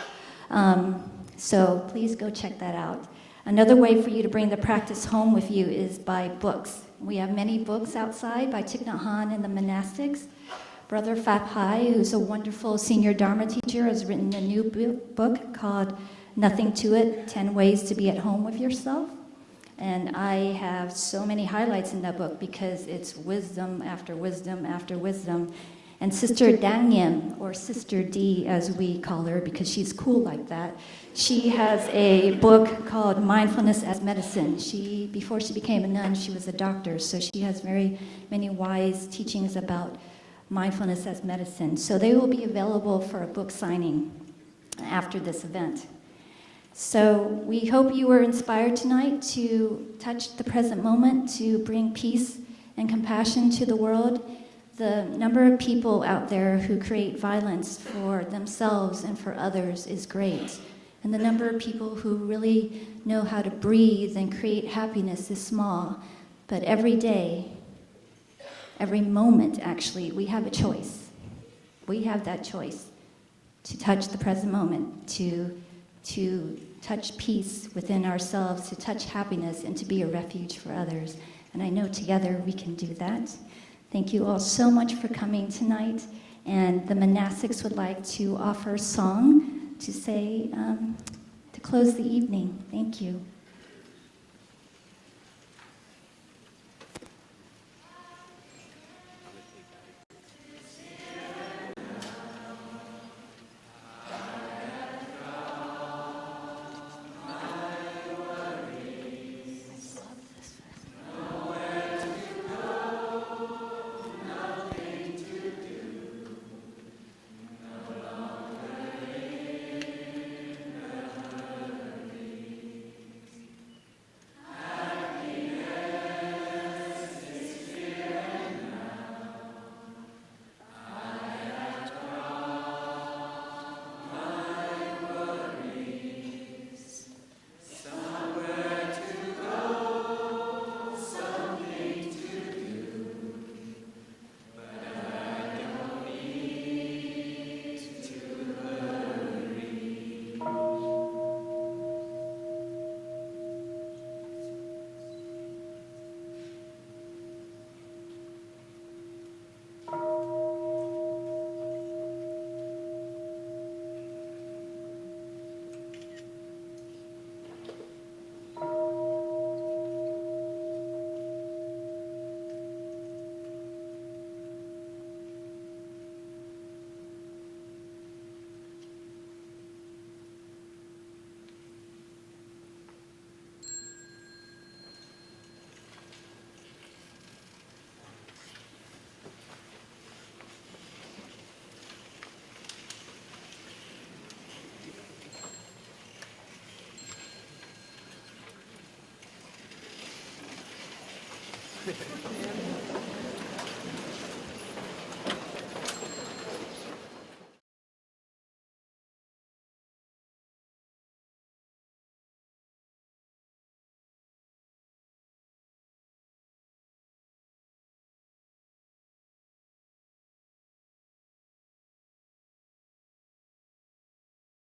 So please go check that out. Another way for you to bring the practice home with you is by books. We have many books outside by Thich Nhat Hanh and the monastics. Brother Phap Dang, who's a wonderful senior Dharma teacher, has written a new book called Nothing to It, 10 Ways to Be at Home with Yourself. And I have so many highlights in that book because it's wisdom after wisdom after wisdom. And Sister Tue Nghiem, or Sister D as we call her because she's cool like that, she has a book called Mindfulness as Medicine. Before she became a nun, she was a doctor, so she has very many wise teachings about mindfulness as medicine. So they will be available for a book signing after this event. So we hope you were inspired tonight to touch the present moment, to bring peace and compassion to the world. The number of people out there who create violence for themselves and for others is great. And the number of people who really know how to breathe and create happiness is small. But every day, every moment actually, we have a choice. We have that choice to touch the present moment, to touch peace within ourselves, to touch happiness, and to be a refuge for others. And I know together we can do that. Thank you all so much for coming tonight. And the monastics would like to offer a song to say, to close the evening. Thank you. Yeah.